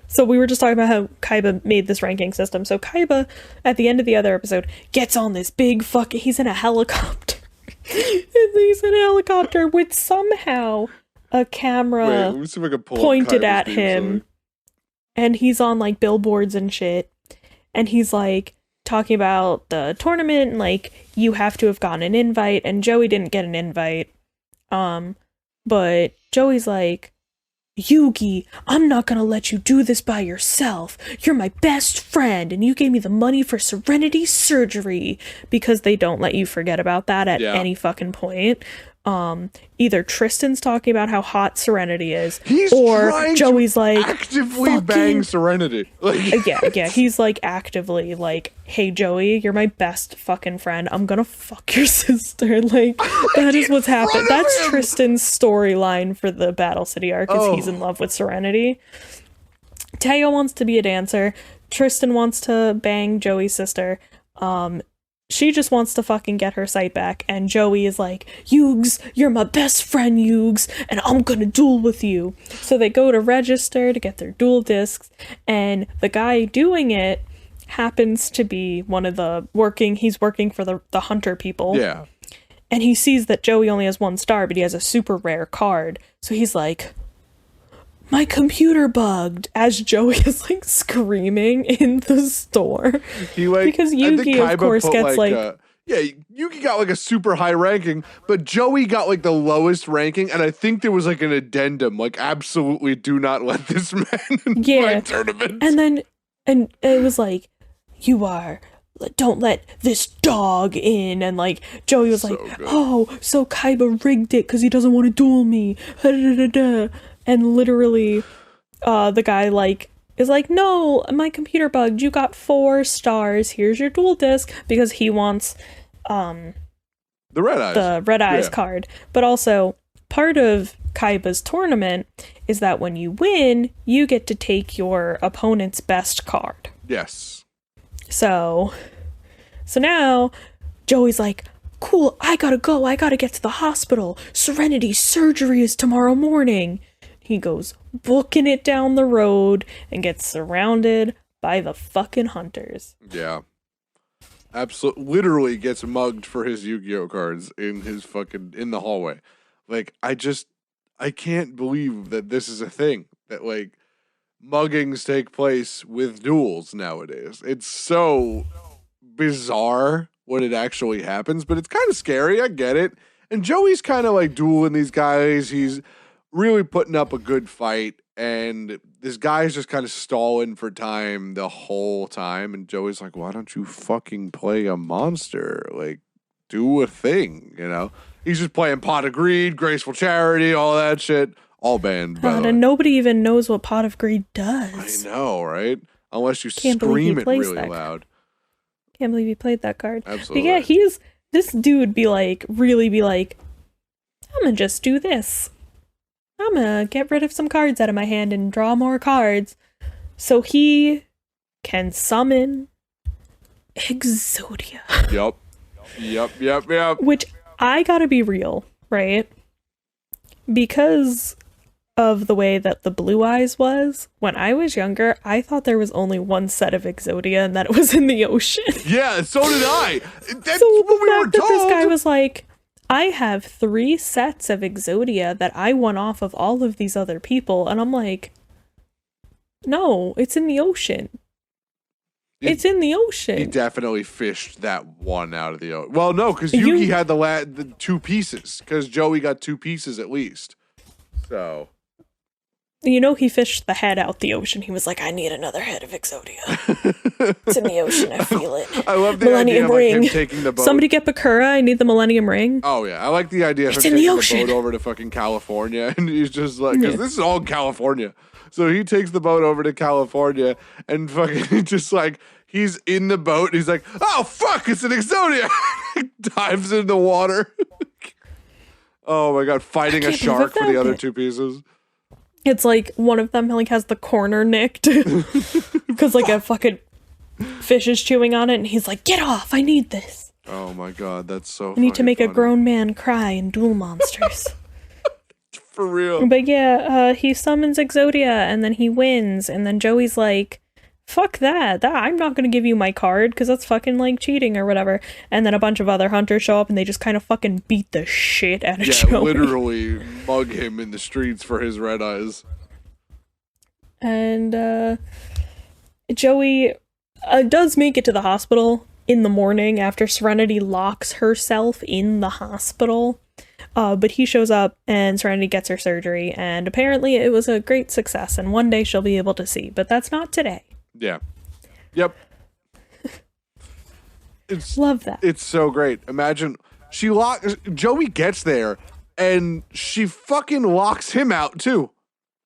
So we were just talking about how Kaiba made this ranking system. So Kaiba, at the end of the other episode, gets on this big he's in a helicopter. He's in a helicopter with somehow a camera let me see if I can pull pointed up at him. And he's on billboards and shit. And he's talking about the tournament and you have to have gotten an invite, and Joey didn't get an invite. But Joey's like, Yugi, I'm not gonna let you do this by yourself. You're my best friend, and you gave me the money for Serenity surgery, because they don't let you forget about that at any fucking point. Either Tristan's talking about how hot Serenity is, or Joey's actively bang Serenity. Yeah, he's actively hey Joey, you're my best fucking friend. I'm gonna fuck your sister. That is what's happened. That's Tristan's storyline for the Battle City arc, is he's in love with Serenity. Teo wants to be a dancer. Tristan wants to bang Joey's sister. she just wants to fucking get her sight back, and Joey is like, Yugs, you're my best friend, Yugs, and I'm gonna duel with you. So they go to register to get their duel discs, and the guy doing it happens to be one of the he's working for the hunter people. Yeah. And he sees that Joey only has 1 star, but he has a super rare card. So he's like, my computer bugged, as Joey is like screaming in the store. Because Yugi, of course, gets Yugi got like a super high ranking, but Joey got like the lowest ranking, and I think there was like an addendum, like absolutely do not let this man in my tournament. And it was like, don't let this dog in, and like Joey was like, good. Oh, so Kaiba rigged it because he doesn't want to duel me, and literally the guy like is like, no, my computer bugged, you got 4 stars, here's your duel disc, because he wants the red eyes card. But also part of Kaiba's tournament is that when you win, you get to take your opponent's best card. Yes. So now Joey's like, cool, I gotta go, I gotta get to the hospital. Serenity's surgery is tomorrow morning. He goes booking it down the road and gets surrounded by the fucking hunters. Yeah. Absolutely, literally gets mugged for his Yu-Gi-Oh cards in the hallway. Like, I can't believe that this is a thing, that like muggings take place with duels nowadays. It's so bizarre when it actually happens, but it's kind of scary. I get it. And Joey's kind of like dueling these guys. He's really putting up a good fight, and this guy's just kind of stalling for time the whole time. And Joey's like, why don't you fucking play a monster? Like, do a thing, you know? He's just playing Pot of Greed, Graceful Charity, all that shit. All banned. And nobody even knows what Pot of Greed does. I know, right? Unless you scream it really loud. Can't believe he played that card. Absolutely. But yeah, this dude really be like, I'm gonna just do this. I'm gonna get rid of some cards out of my hand and draw more cards. So he can summon Exodia. Yep. Which, I gotta be real, right? Because of the way that the Blue Eyes was, when I was younger, I thought there was only 1 set of Exodia and that it was in the ocean. Yeah, so did I. That's so what we were told. This guy was like, I have 3 sets of Exodia that I won off of all of these other people, and I'm like, no, it's in the ocean. It's in the ocean. He definitely fished that one out of the ocean. Well, no, because Yugi had the 2 pieces, because Joey got 2 pieces at least. So, you know, he fished the head out the ocean. He was like, I need another head of Exodia. It's in the ocean, I feel it. I love the Millennium idea of Ring. him taking the boat. Somebody get Bakura, I need the Millennium Ring. Oh yeah, I like the idea of him taking the boat over to fucking California, and he's just like, because this is all California. So he takes the boat over to California, and fucking just like, he's in the boat, and he's like, oh fuck, it's an Exodia! Dives in the water. Oh my god, fighting a shark for the other 2 pieces. It's like one of them like has the corner nicked because like a fucking fish is chewing on it, and he's like, get off, I need this. Oh my god, that's so I need to make a grown man cry in Duel Monsters. For real. But yeah, he summons Exodia, and then he wins, and then Joey's like, fuck that, I'm not gonna give you my card because that's fucking like cheating or whatever. And then a bunch of other hunters show up, and they just kind of fucking beat the shit out of Joey. Literally mug him in the streets for his red eyes. And Joey does make it to the hospital in the morning after Serenity locks herself in the hospital. But he shows up, and Serenity gets her surgery, and apparently it was a great success, and one day she'll be able to see, but that's not today. Yeah. Yep. Love that. It's so great. Imagine Joey gets there, and she fucking locks him out too.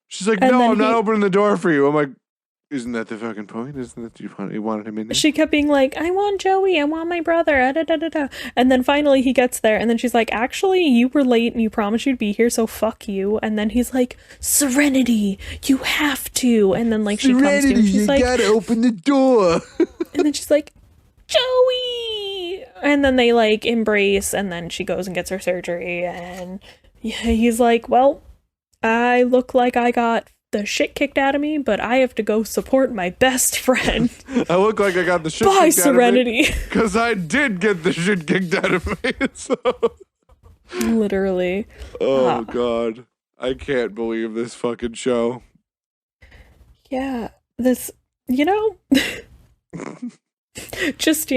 She's like, no, I'm not opening the door for you. I'm like, isn't that the fucking point? Isn't that you wanted him in here? She kept being like, I want Joey, I want my brother, and then finally he gets there, and then she's like, actually, you were late and you promised you'd be here, so fuck you. And then he's like, Serenity, you have to. And then like she comes to him, she's like, you gotta open the door. And then she's like, Joey, And then they like embrace, and then she goes and gets her surgery, and he's like, well, I look like I got the shit kicked out of me, but I have to go support my best friend. I look like I got the shit Bye, kicked Serenity. out of me. Because I did get the shit kicked out of me. So. Literally. Oh, God. I can't believe this fucking show. Yeah, this, just,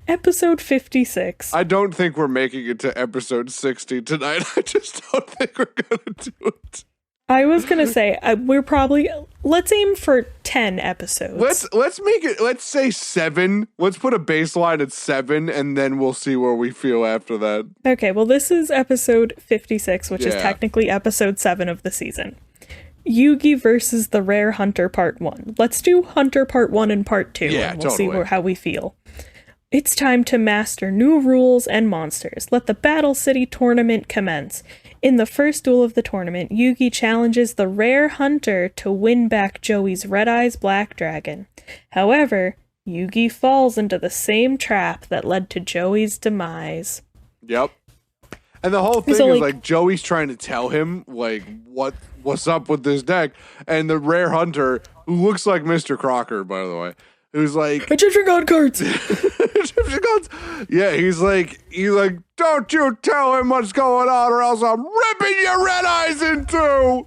episode 56. I don't think we're making it to episode 60 tonight. I just don't think we're gonna do it. I was gonna say, we're probably, let's aim for 10 episodes. Let's make it, let's say 7. Let's put a baseline at 7, and then we'll see where we feel after that. Okay, well, this is episode 56, which is Yeah. technically episode 7 of the season. Yugi versus the Rare Hunter Part 1. Let's do Hunter Part 1 and Part 2, Yeah, and we'll see totally. how we feel. It's time to master new rules and monsters. Let the Battle City tournament commence. In the first duel of the tournament, Yugi challenges the Rare Hunter to win back Joey's Red Eyes Black Dragon. However, Yugi falls into the same trap that led to Joey's demise. Yep. And the whole thing So, is like- like Joey's trying to tell him like what's up with this deck, and the Rare Hunter, who looks like Mr. Crocker, by the way, who's like Egyptian God cards! Egyptian gods. Yeah, he's like, don't you tell him what's going on, or else I'm ripping your red eyes in two.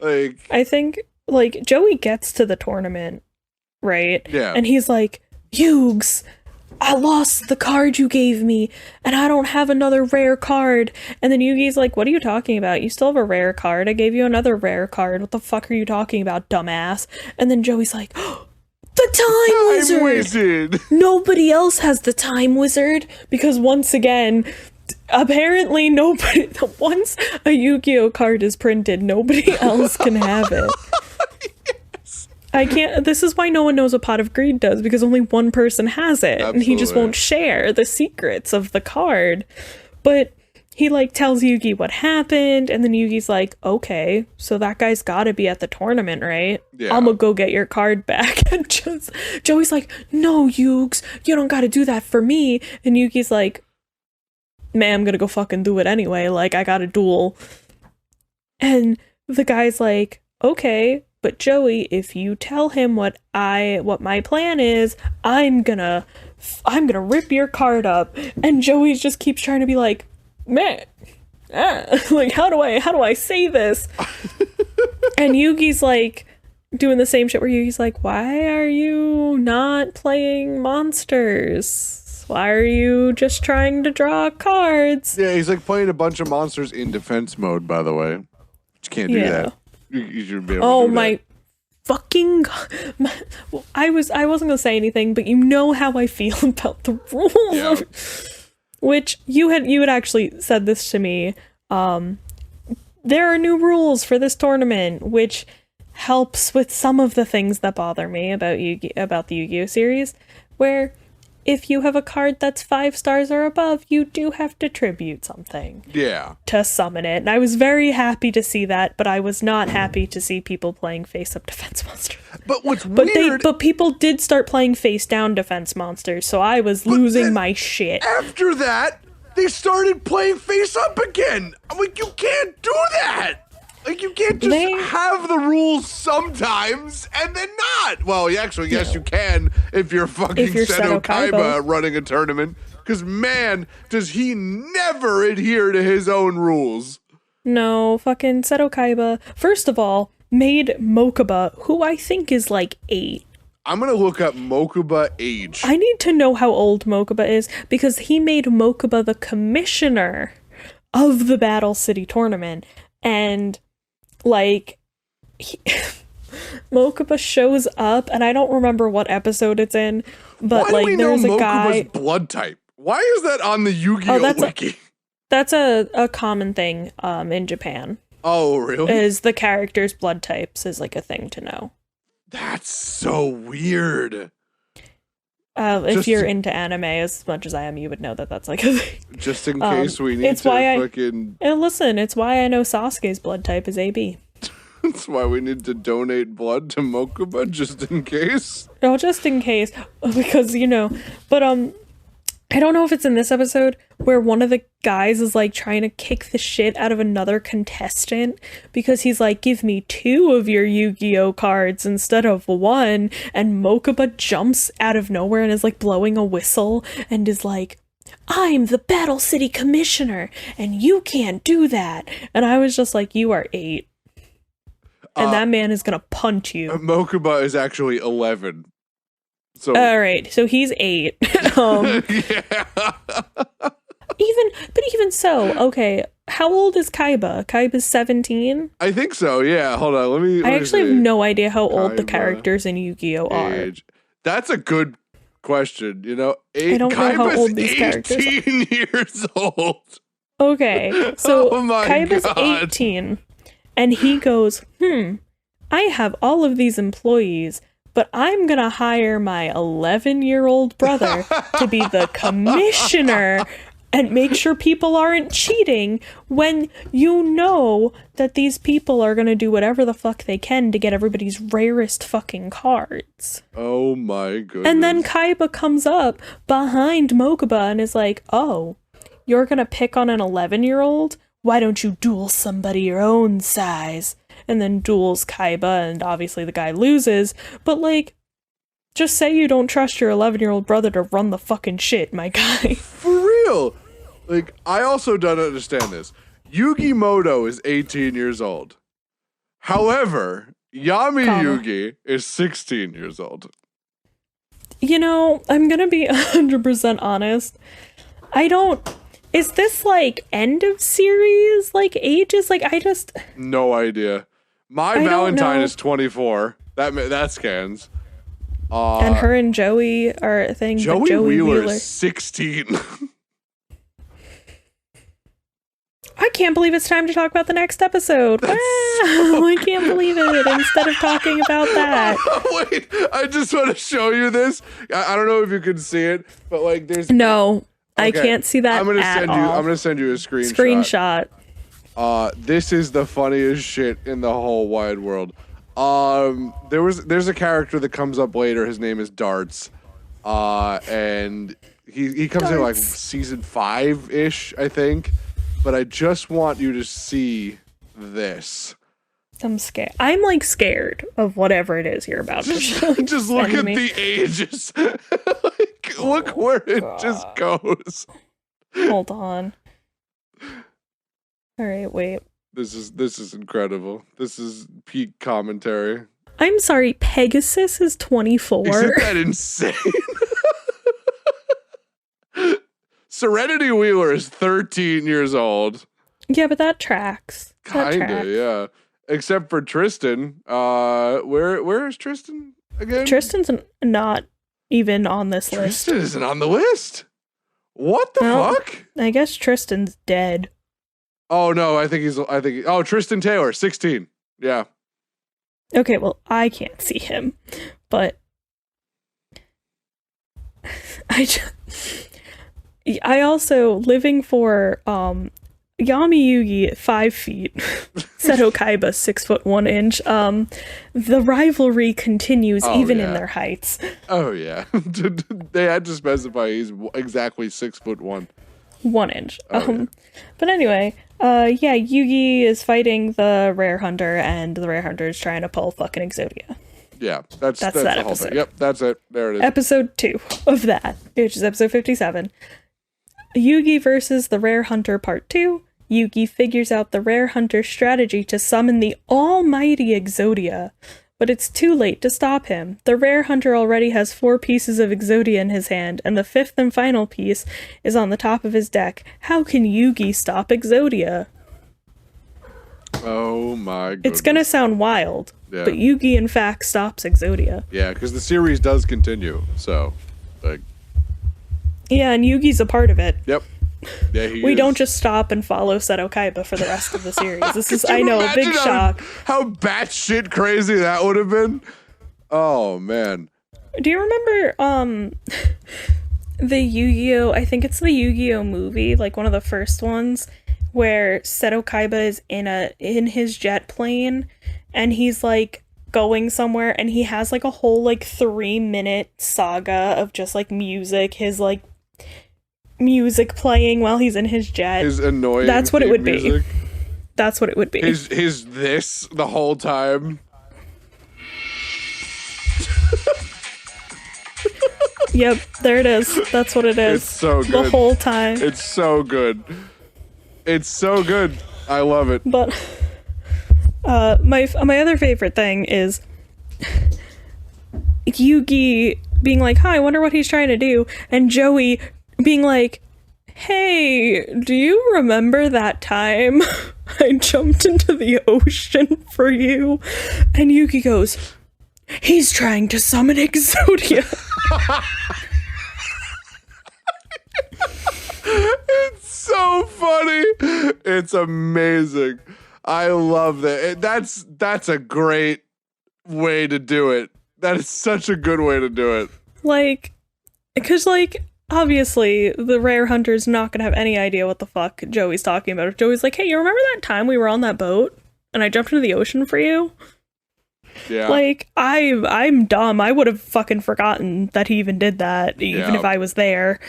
Like, I think, like, Joey gets to the tournament, right? Yeah. And he's like, Yugs, I lost the card you gave me, and I don't have another rare card. And then Yugi's like, what are you talking about? You still have a rare card. I gave you another rare card. What the fuck are you talking about, dumbass? And then Joey's like, oh, the Time Wizard! Nobody else has the Time Wizard, because once again, apparently nobody, once a Yu-Gi-Oh card is printed, nobody else can have it. I can't, this is why no one knows what Pot of Greed does, because only one person has it, and he just Absolutely. won't share the secrets of the card. But he, like, tells Yugi what happened, and then Yugi's like, okay, so that guy's gotta be at the tournament, right? Yeah. I'm gonna go get your card back. And just, Joey's like, no, Yugs, you don't gotta do that for me. And Yugi's like, man, I'm gonna go fucking do it anyway, like, I got a duel. And the guy's like, okay, but Joey, if you tell him what my plan is, I'm gonna rip your card up. And Joey just keeps trying to be like, man, like, how do I say this? And Yugi's like doing the same shit where Yugi's like, why are you not playing monsters? Why are you just trying to draw cards? yeah, he's like playing a bunch of monsters in defense mode, by the way. But you can't do Yeah. that. You should be able Oh to do my that. fucking God. Well, I wasn't gonna say anything, but you know how I feel about the rules. Yeah. Which you had actually said this to me. There are new rules for this tournament, which helps with some of the things that bother me about the Yu-Gi-Oh series, where if you have a card that's 5 stars or above, you do have to tribute something Yeah. to summon it. And I was very happy to see that, but I was not happy to see people playing face-up defense monsters. But what's But weird, but people did start playing face-down defense monsters, so I was losing then- my shit. after that, they started playing face up again. I'm like, you can't do that. Like, you can't just They- have the rules sometimes and then not. Well, actually, yes, you can if you're fucking If you're Seto Seto Kaiba Kaiba. running a tournament. Because, man, does he never adhere to his own rules. No, fucking Seto Kaiba, first of all, made Mokuba, who I think is like 8. I'm going to look up Mokuba age. I need to know how old Mokuba is, because he made Mokuba the commissioner of the Battle City tournament. And, like, Mokuba shows up, and I don't remember what episode it's in, but, Why do like, we know there's a Mokuba's guy... blood type? Why is that on the Yu-Gi-Oh! that's wiki? That's a common thing in Japan, Oh, really? is the character's blood types is, like, a thing to know. That's so weird. If Just- you're into anime as much as I am, you would know that that's, like, a thing. Just in case we need it's to why fucking... And listen, it's why I know Sasuke's blood type is AB. That's why we need to donate blood to Mokuba, just in case. Oh, just in case, because, but, I don't know if it's in this episode where one of the guys is like trying to kick the shit out of another contestant because he's like, give me 2 of your Yu-Gi-Oh cards instead of 1. And Mokuba jumps out of nowhere and is like blowing a whistle and is like, I'm the Battle City Commissioner and you can't do that. And I was just like, you are 8. And that man is gonna punch you. Mokuba is actually 11. So all right, so he's 8. yeah. Even so, okay. How old is Kaiba? Kaiba's 17. I think so. Yeah. Hold on. Let me. I actually have no idea how old the Kaiba characters in Yu-Gi-Oh are. age. That's a good question. You know, I don't know how old these characters are. 18 years old. Okay, so Oh my Kaiba's God. 18, and he goes, I have all of these employees, but I'm gonna hire my 11-year-old brother to be the commissioner and make sure people aren't cheating when you know that these people are gonna do whatever the fuck they can to get everybody's rarest fucking cards. Oh my goodness. And then Kaiba comes up behind Mokuba and is like, oh, you're gonna pick on an 11-year-old? Why don't you duel somebody your own size? And then duels Kaiba, and obviously the guy loses. But, like, just say you don't trust your 11-year-old brother to run the fucking shit, my guy. For real. Like, I also don't understand this. Yugi Moto is 18 years old. However, Yami Yugi is 16 years old. You know, I'm gonna be 100% honest. I don't... Is this, like, end of series, like, ages? Like, I just... No idea. My Valentine is 24. That scans. And her and Joey are a thing. Joey Wheeler is 16. I can't believe it's time to talk about the next episode. Wow, I can't believe it. Instead of talking about that. Wait, I just want to show you this. I don't know if you can see it, but like there's No, I Okay, can't see that I'm gonna at send all. you. I'm gonna send you a screenshot. This is the funniest shit in the whole wide world. There's a character that comes up later. His name is Darts. And he comes in like season 5-ish, I think. But I just want you to see this. I'm scared. I'm like scared of whatever it is you're about to show. Just look at the ages. Like, look where it just goes. Hold on. All right, wait. This is incredible. This is peak commentary. I'm sorry, Pegasus is 24. Isn't that insane? Serenity Wheeler is 13 years old. Yeah, but that tracks. Kinda, yeah. Except for Tristan. Where is Tristan again? Tristan's not even on this list. Tristan isn't on the list. What the fuck? I guess Tristan's dead. Oh no, I think Tristan Taylor, 16. Yeah. Okay, well, I can't see him, but I also, living for Yami Yugi at 5 feet, Seto Kaiba 6 foot 1 inch. The rivalry continues in their heights. Oh yeah, they had to specify he's exactly 6'1". 1 inch. Yeah. But anyway, Yugi is fighting the Rare Hunter, and the Rare Hunter is trying to pull fucking Exodia. Yeah, that's that the whole episode. thing. Yep, that's it. There it is. Episode 2 of that, which is episode 57. Yugi versus the Rare Hunter Part 2. Yugi figures out the Rare Hunter's strategy to summon the almighty Exodia, but it's too late to stop him. The Rare Hunter already has 4 pieces of Exodia in his hand, and the 5th and final piece is on the top of his deck. How can Yugi stop Exodia? Oh my goodness. It's gonna sound wild, Yeah. but Yugi in fact stops Exodia. Yeah, because the series does continue, so, like... Yeah, and Yugi's a part of it. Yep. Yeah, We don't just stop and follow Seto Kaiba for the rest of the series. This is, Could you I know, a big imagine shock. How batshit crazy that would have been? Oh, man. Do you remember the Yu-Gi-Oh? I think it's the Yu-Gi-Oh movie, like one of the first ones, where Seto Kaiba is in his jet plane, and he's like going somewhere, and he has like a whole like 3-minute saga of just like music. His like music playing while he's in his jet. His annoying. That's what it would music. be. That's what it would be. His this the whole time. Yep, there it is. That's what it is. It's so good. The whole time. It's so good. It's so good. I love it. But my other favorite thing is Yugi being like, "Huh, I wonder what he's trying to do," and Joey being like, "Hey, do you remember that time I jumped into the ocean for you?" And Yugi goes, "He's trying to summon Exodia." It's so funny. It's amazing. I love that. That's a great way to do it. That is such a good way to do it. Like, because, like, obviously, the rare hunter's not gonna have any idea what the fuck Joey's talking about. If Joey's like, "Hey, you remember that time we were on that boat and I jumped into the ocean for you?" Yeah. Like, I'm dumb. I would have fucking forgotten that he even did that, even if I was there.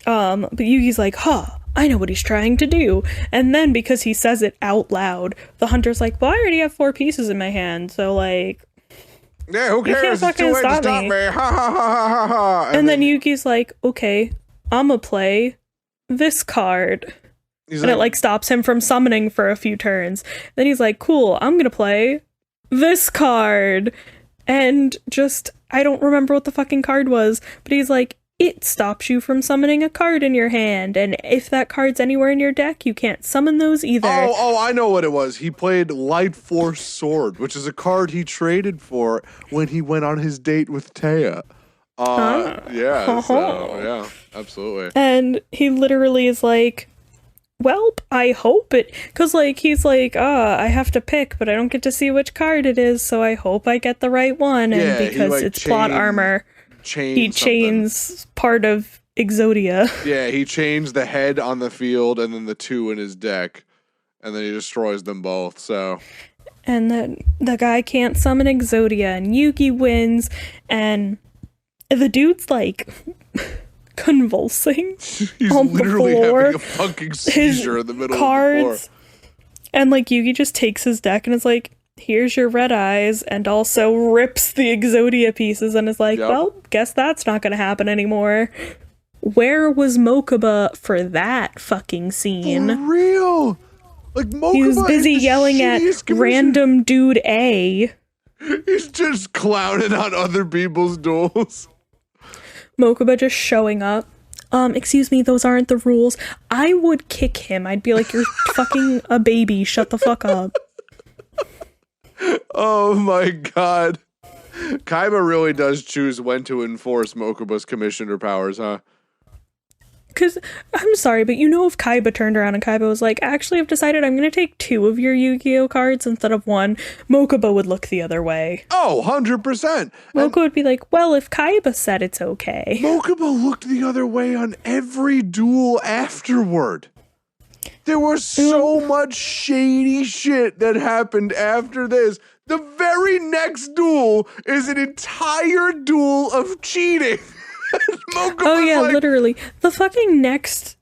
But Yugi's like, "Huh, I know what he's trying to do." And then because he says it out loud, the hunter's like, "Well, I already have 4 pieces in my hand, so like, Yeah, who you can't cares? It's fucking too late to stop stop me." me. Ha ha ha ha ha ha. And then Yugi's like, "Okay, I'ma play this card." he's And it like stops him from summoning for a few turns. Then he's like, "Cool, I'm gonna play this card." And just, I don't remember what the fucking card was, but he's like, "It stops you from summoning a card in your hand, and if that card's anywhere in your deck, you can't summon those either." Oh, I know what it was. He played Light Force Sword, which is a card he traded for when he went on his date with Taya. Yeah, so, yeah, absolutely. And he literally is like, "Welp, I hope it," because like he's like, I have to pick, but I don't get to see which card it is, so I hope I get the right one. And Yeah, he, because like, it's plot armor, he chains part of Exodia. Yeah, he chains the head on the field and then the 2 in his deck, and then he destroys them both. So, And then the guy can't summon Exodia, and Yugi wins, and the dude's like convulsing. he's on the literally floor. having a fucking seizure in the middle of the floor. And like Yugi just takes his deck and is like, "Here's your red eyes," and also rips the Exodia pieces and is like, Yep. "Well, guess that's not gonna happen anymore." Where was Mokuba for that fucking scene? For real? Like, Mokuba He was busy is the yelling at shittiest commissioner. random dude A. He's just clowning on other people's duels. Mokuba just showing up. Excuse me, those aren't the rules. I would kick him. I'd be like, "You're fucking a baby. Shut the fuck up." Oh my god. Kaiba really does choose when to enforce Mokuba's commissioner powers, huh? Because, I'm sorry, but you know if Kaiba turned around and Kaiba was like, "Actually, I've decided I'm going to take 2 of your Yu-Gi-Oh cards instead of 1, Mokuba would look the other way. Oh, 100%. Mokuba would be like, "Well, if Kaiba said it's okay." Mokuba looked the other way on every duel afterward. There was so much shady shit that happened after this. The very next duel is an entire duel of cheating. Oh yeah, like, literally. The fucking next...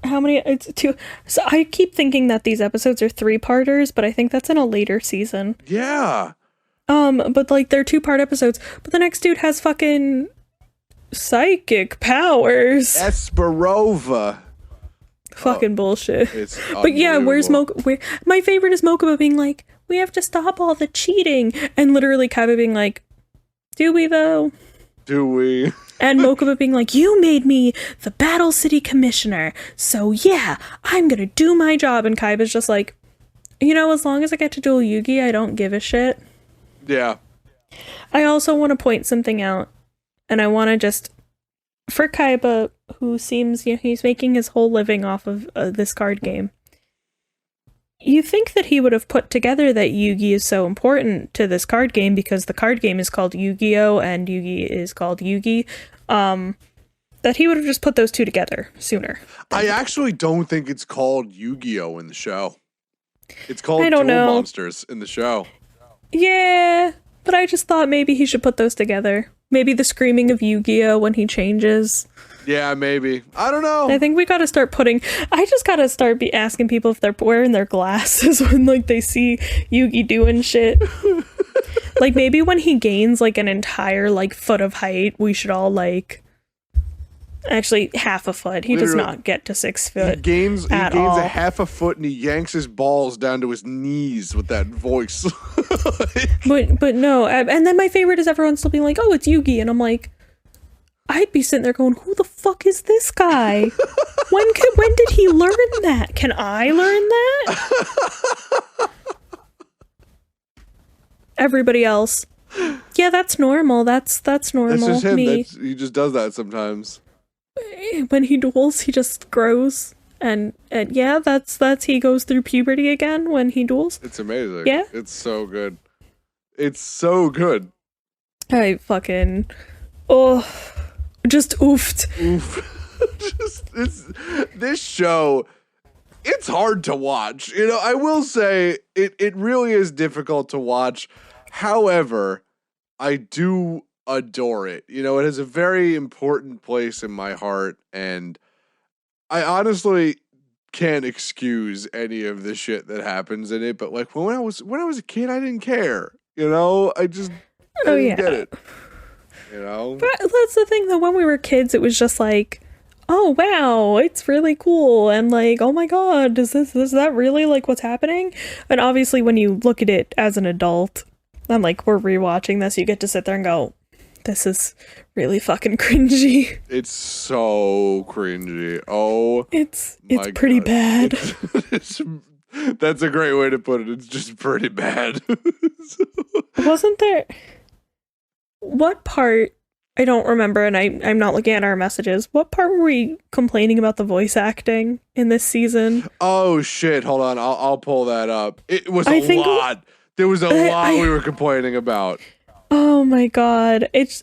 How many? It's 2. So I keep thinking that these episodes are 3-parters, but I think that's in a later season. Yeah. But like they're 2-part episodes. But the next dude has fucking psychic powers. Esperova. Fucking bullshit. It's But yeah, where's unbelievable. my favorite is Mokuba being like, "We have to stop all the cheating," and literally Kaiba being like, "Do we though?" Do we? And Mokuba being like, "You made me the Battle City Commissioner, so yeah, I'm gonna do my job." And Kaiba's just like, "As long as I get to duel Yugi, I don't give a shit." Yeah. I also want to point something out, and I want to just, for Kaiba, who seems, he's making his whole living off of this card game. You think that he would have put together that Yugi is so important to this card game because the card game is called Yu-Gi-Oh! And Yugi is called Yugi, that he would have just put those 2 together sooner. I actually don't think it's called Yu-Gi-Oh! In the show. It's called I don't Duel know. Monsters in the show. Yeah, but I just thought maybe he should put those together. Maybe the screaming of Yu-Gi-Oh when he changes. Yeah, maybe. I don't know. I think we gotta start I just gotta start asking people if they're wearing their glasses when, like, they see Yugi doing shit. Like, maybe when he gains, like, an entire, like, foot of height, we should all, like... Actually, half a foot. He does not get to 6 foot. He gains a half a foot and he yanks his balls down to his knees with that voice. But no, and then my favorite is everyone still being like, oh, it's Yugi, and I'm like, I'd be sitting there going, who the fuck is this guy? When did he learn that? Can I learn that? Everybody else, yeah, that's normal. That's normal. That's just him. Me. He just does that sometimes. When he duels, he just grows, and yeah, that's he goes through puberty again when he duels. It's amazing. Yeah, it's so good. It's so good. I fucking just oofed. This show. It's hard to watch. You know, I will say it really is difficult to watch. However, I do adore it. You know, it has a very important place in my heart, and I honestly can't excuse any of the shit that happens in it, but like when I was a kid, I didn't care. You know, I didn't get it. You know? But that's the thing though, when we were kids, it was just like, oh wow, it's really cool, and like, oh my god, is that really like what's happening? And obviously when you look at it as an adult, and like we're rewatching this, you get to sit there and go, this is really fucking cringy. It's so cringy. Oh, it's pretty bad. That's a great way to put it. It's just pretty bad. Wasn't there... What part... I don't remember, and I'm not looking at our messages. What part were we complaining about the voice acting in this season? Oh, shit. Hold on. I'll pull that up. It was a lot. There was a lot we were complaining about. Oh my god. It's,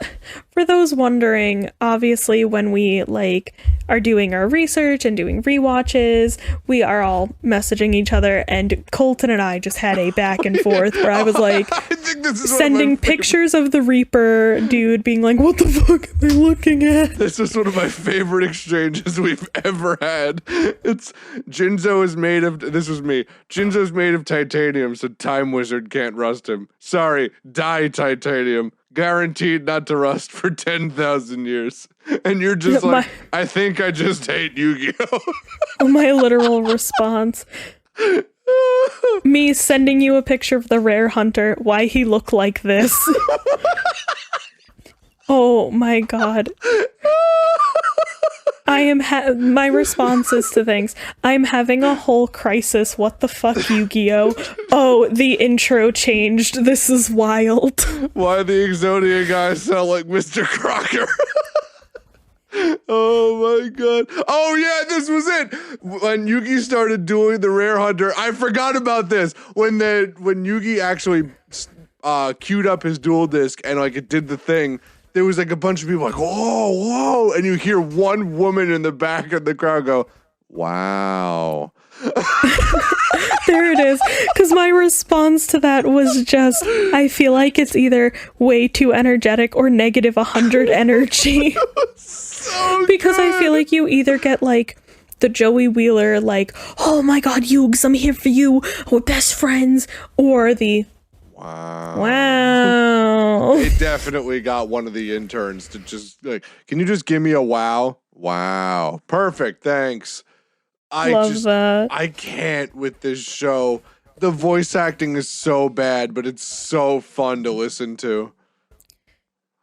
for those wondering, obviously when we like are doing our research and doing rewatches, we are all messaging each other, and Colton and I just had a back and forth where I was like I think this is sending pictures of the Reaper dude being like, what the fuck am I looking at? This is one of my favorite exchanges we've ever had. It's Jinzo is made of, this was me, Jinzo's made of titanium, so Time Wizard can't rust him. Sorry, die titanium. Guaranteed not to rust for 10,000 years. And you're just like, I think I just hate Yu-Gi-Oh! My literal response. Me sending you a picture of the rare hunter, why he look like this. Oh my god. I am my responses to things. I'm having a whole crisis. What the fuck, Yu-Gi-Oh? Oh, the intro changed. This is wild. Why the Exodia guys sound like Mr. Crocker? Oh my god. Oh yeah, this was it. When Yugi started doing the rare hunter, I forgot about this. When Yugi actually queued up his dual disc and like it did the thing, there was like a bunch of people like, whoa, whoa, and you hear one woman in the back of the crowd go, wow. There it is. Because my response to that was just, I feel like it's either way too energetic or negative 100 energy. So because good. I feel like you either get like the Joey Wheeler, like, oh my god, Yugs, I'm here for you, we're best friends, or the wow. It definitely got one of the interns to just like, can you just give me a wow? Wow. Perfect. Thanks. Love that. I can't with this show. The voice acting is so bad, but it's so fun to listen to.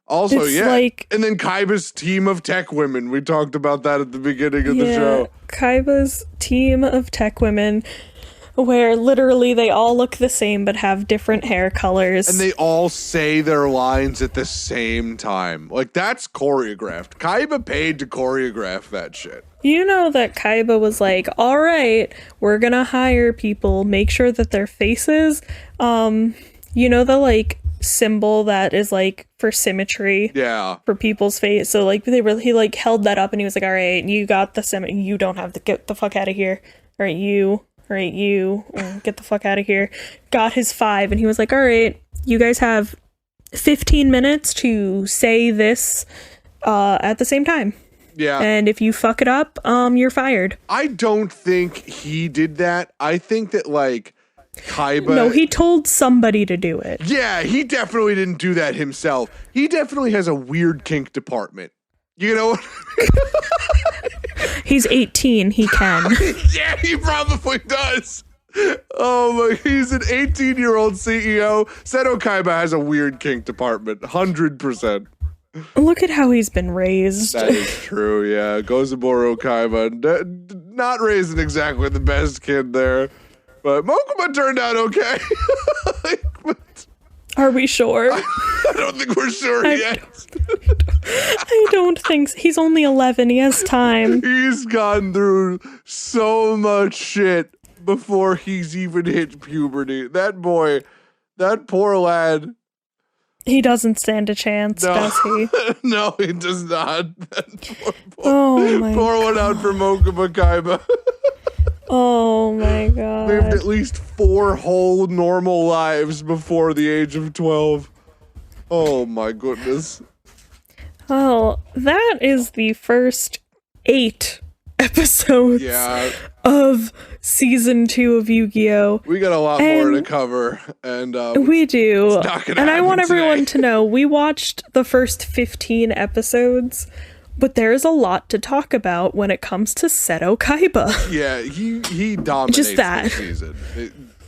Also, it's yeah. Like, and then Kaiba's team of tech women. We talked about that at the beginning of the show. Kaiba's team of tech women, where literally they all look the same but have different hair colors. And they all say their lines at the same time. Like, that's choreographed. Kaiba paid to choreograph that shit. You know that Kaiba was like, all right, we're gonna hire people, make sure that their faces, you know, the like symbol that is like for symmetry, for people's face. So like he like held that up and he was like, all right, you got the symmetry, you don't have to get the fuck out of here. All right, you get the fuck out of here. Got his 5 and he was like, all right, you guys have 15 minutes to say this at the same time. Yeah. And if you fuck it up, you're fired. I don't think he did that. I think that, like, Kaiba... No, he told somebody to do it. Yeah, he definitely didn't do that himself. He definitely has a weird kink department. You know? He's 18. He can. Yeah, he probably does. Oh my, he's an 18-year-old CEO. Seto Kaiba has a weird kink department. 100%. Look at how he's been raised. That is true, yeah. Gozaburo Kaiba, not raising exactly the best kid there. But Mokuma turned out okay. Are we sure? I don't think we're sure yet. I don't think so. He's only 11. He has time. He's gone through so much shit before he's even hit puberty. That boy, that poor lad. He doesn't stand a chance, does he? No, he does not. That poor boy. Oh my Pour one out for Mokuma Kaiba. Oh my god. Lived at least 4 whole normal lives before the age of 12. Oh my goodness. Well, that is the first 8 episodes of season 2 of Yu-Gi-Oh! We got a lot more to cover, and we do. And I want everyone today. to know we watched the first 15 episodes, but there's a lot to talk about when it comes to Seto Kaiba. Yeah, he dominates Just that. this season.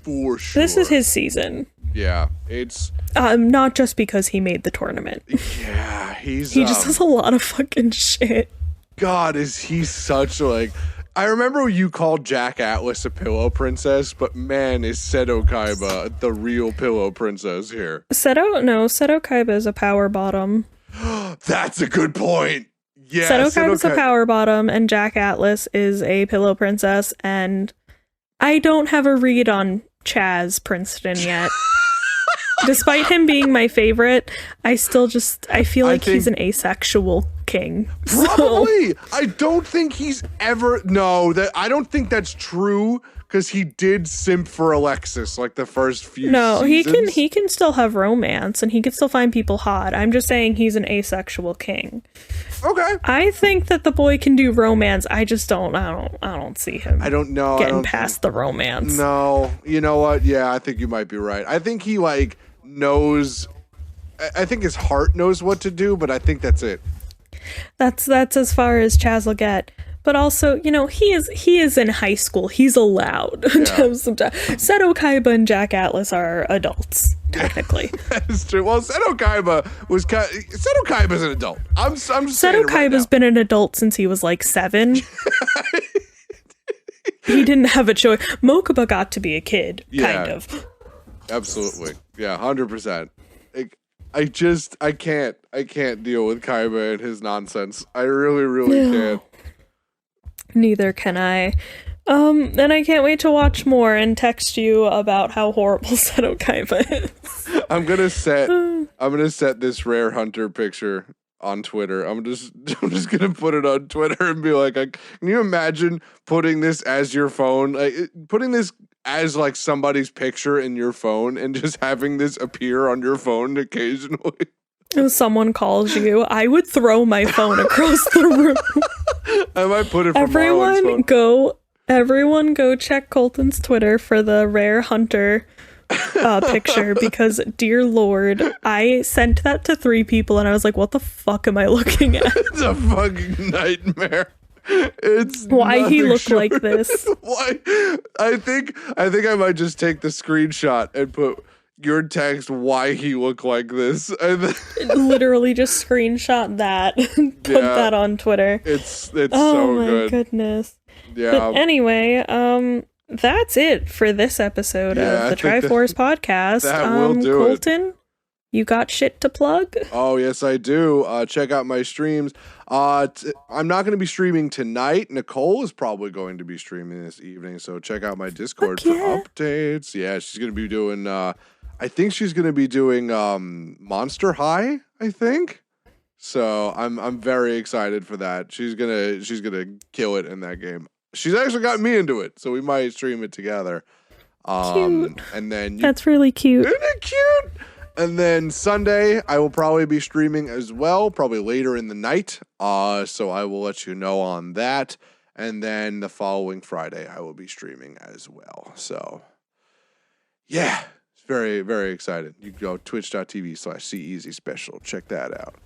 For sure. This is his season. Yeah, it's... not just because he made the tournament. Yeah, he just does a lot of fucking shit. God, is he such, like... I remember you called Jack Atlas a pillow princess, but man, is Seto Kaiba the real pillow princess here. Seto Kaiba is a power bottom. That's a good point. Yeah, Seto Kaiba's a power bottom, and Jack Atlas is a pillow princess, and I don't have a read on Chaz Princeton yet. Despite him being my favorite, I feel like he's an asexual king. Probably. I don't think he's ever... No, I don't think that's true, because he did simp for Alexis, like, the first few seasons. he can still have romance, and he can still find people hot. I'm just saying he's an asexual king. Okay. I think that the boy can do romance. I just don't... I don't see him. I don't know. Getting past the romance. No. You know what? Yeah, I think you might be right. I think he, like, knows... I think his heart knows what to do, but I think that's it. That's as far as Chaz will get. But also, you know, he is in high school. He's allowed to have some time. Seto Kaiba and Jack Atlas are adults, technically. That is true. Well, Seto Kaiba's an adult. I'm just saying Seto Kaiba's been an adult since he was like 7. He didn't have a choice. Mokuba got to be a kid, kind of. Absolutely. Yeah, 100%. I can't deal with Kaiba and his nonsense. I really can't. Neither can I. And I can't wait to watch more and text you about how horrible Seto Kaiba is. I'm gonna set this Rare Hunter picture on Twitter. I'm just gonna put it on Twitter and be like, can you imagine putting this as your phone? Putting this as like somebody's picture in your phone and just having this appear on your phone occasionally. If someone calls you, I would throw my phone across the room. I might put it from Marlon's phone. Everyone go check Colton's Twitter for the Rare Hunter picture, because dear Lord, I sent that to 3 people and I was like, what the fuck am I looking at? It's a fucking nightmare. It's why he looked like this. Why? I think I might just take the screenshot and put your text why he looked like this. Literally just screenshot that and put that on Twitter. It's so good. Oh my goodness. Yeah. But anyway, that's it for this episode of the Tryforce podcast. That will do Colton, you got shit to plug? Oh, yes, I do. Check out my streams. I'm not going to be streaming tonight. Nicole is probably going to be streaming this evening, so check out my Discord for updates. Yeah, she's going to be doing... I think she's going to be doing Monster High, I think. So I'm very excited for that. She's gonna kill it in that game. She's actually got me into it, so we might stream it together. Cute. And then that's really cute. Isn't it cute? And then Sunday, I will probably be streaming as well, probably later in the night. So I will let you know on that. And then the following Friday, I will be streaming as well. So, yeah, it's very, very excited. You can go twitch.tv/CEasy special. Check that out.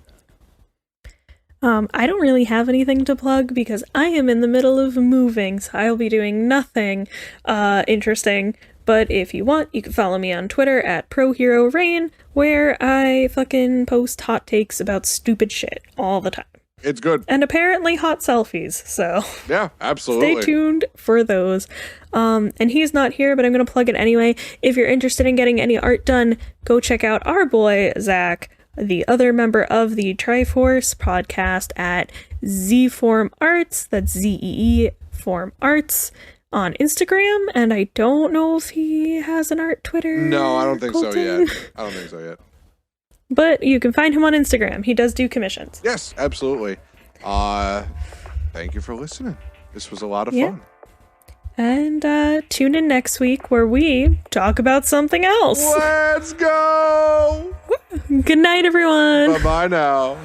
I don't really have anything to plug because I am in the middle of moving, so I'll be doing nothing interesting. But if you want, you can follow me on Twitter at ProHeroRain, where I fucking post hot takes about stupid shit all the time. It's good. And apparently hot selfies, so Yeah, absolutely. stay tuned for those. And he's not here, but I'm going to plug it anyway. If you're interested in getting any art done, go check out our boy, Zach, the other member of the Tryforce podcast at Zform Arts, that's ZEE Form Arts, on Instagram, and I don't know if he has an art Twitter. No, I don't think so thing. yet. I don't think so yet. But you can find him on Instagram. He does do commissions. Yes, absolutely. Thank you for listening. This was a lot of fun. And tune in next week where we talk about something else. Let's go! Good night, everyone. Bye-bye now.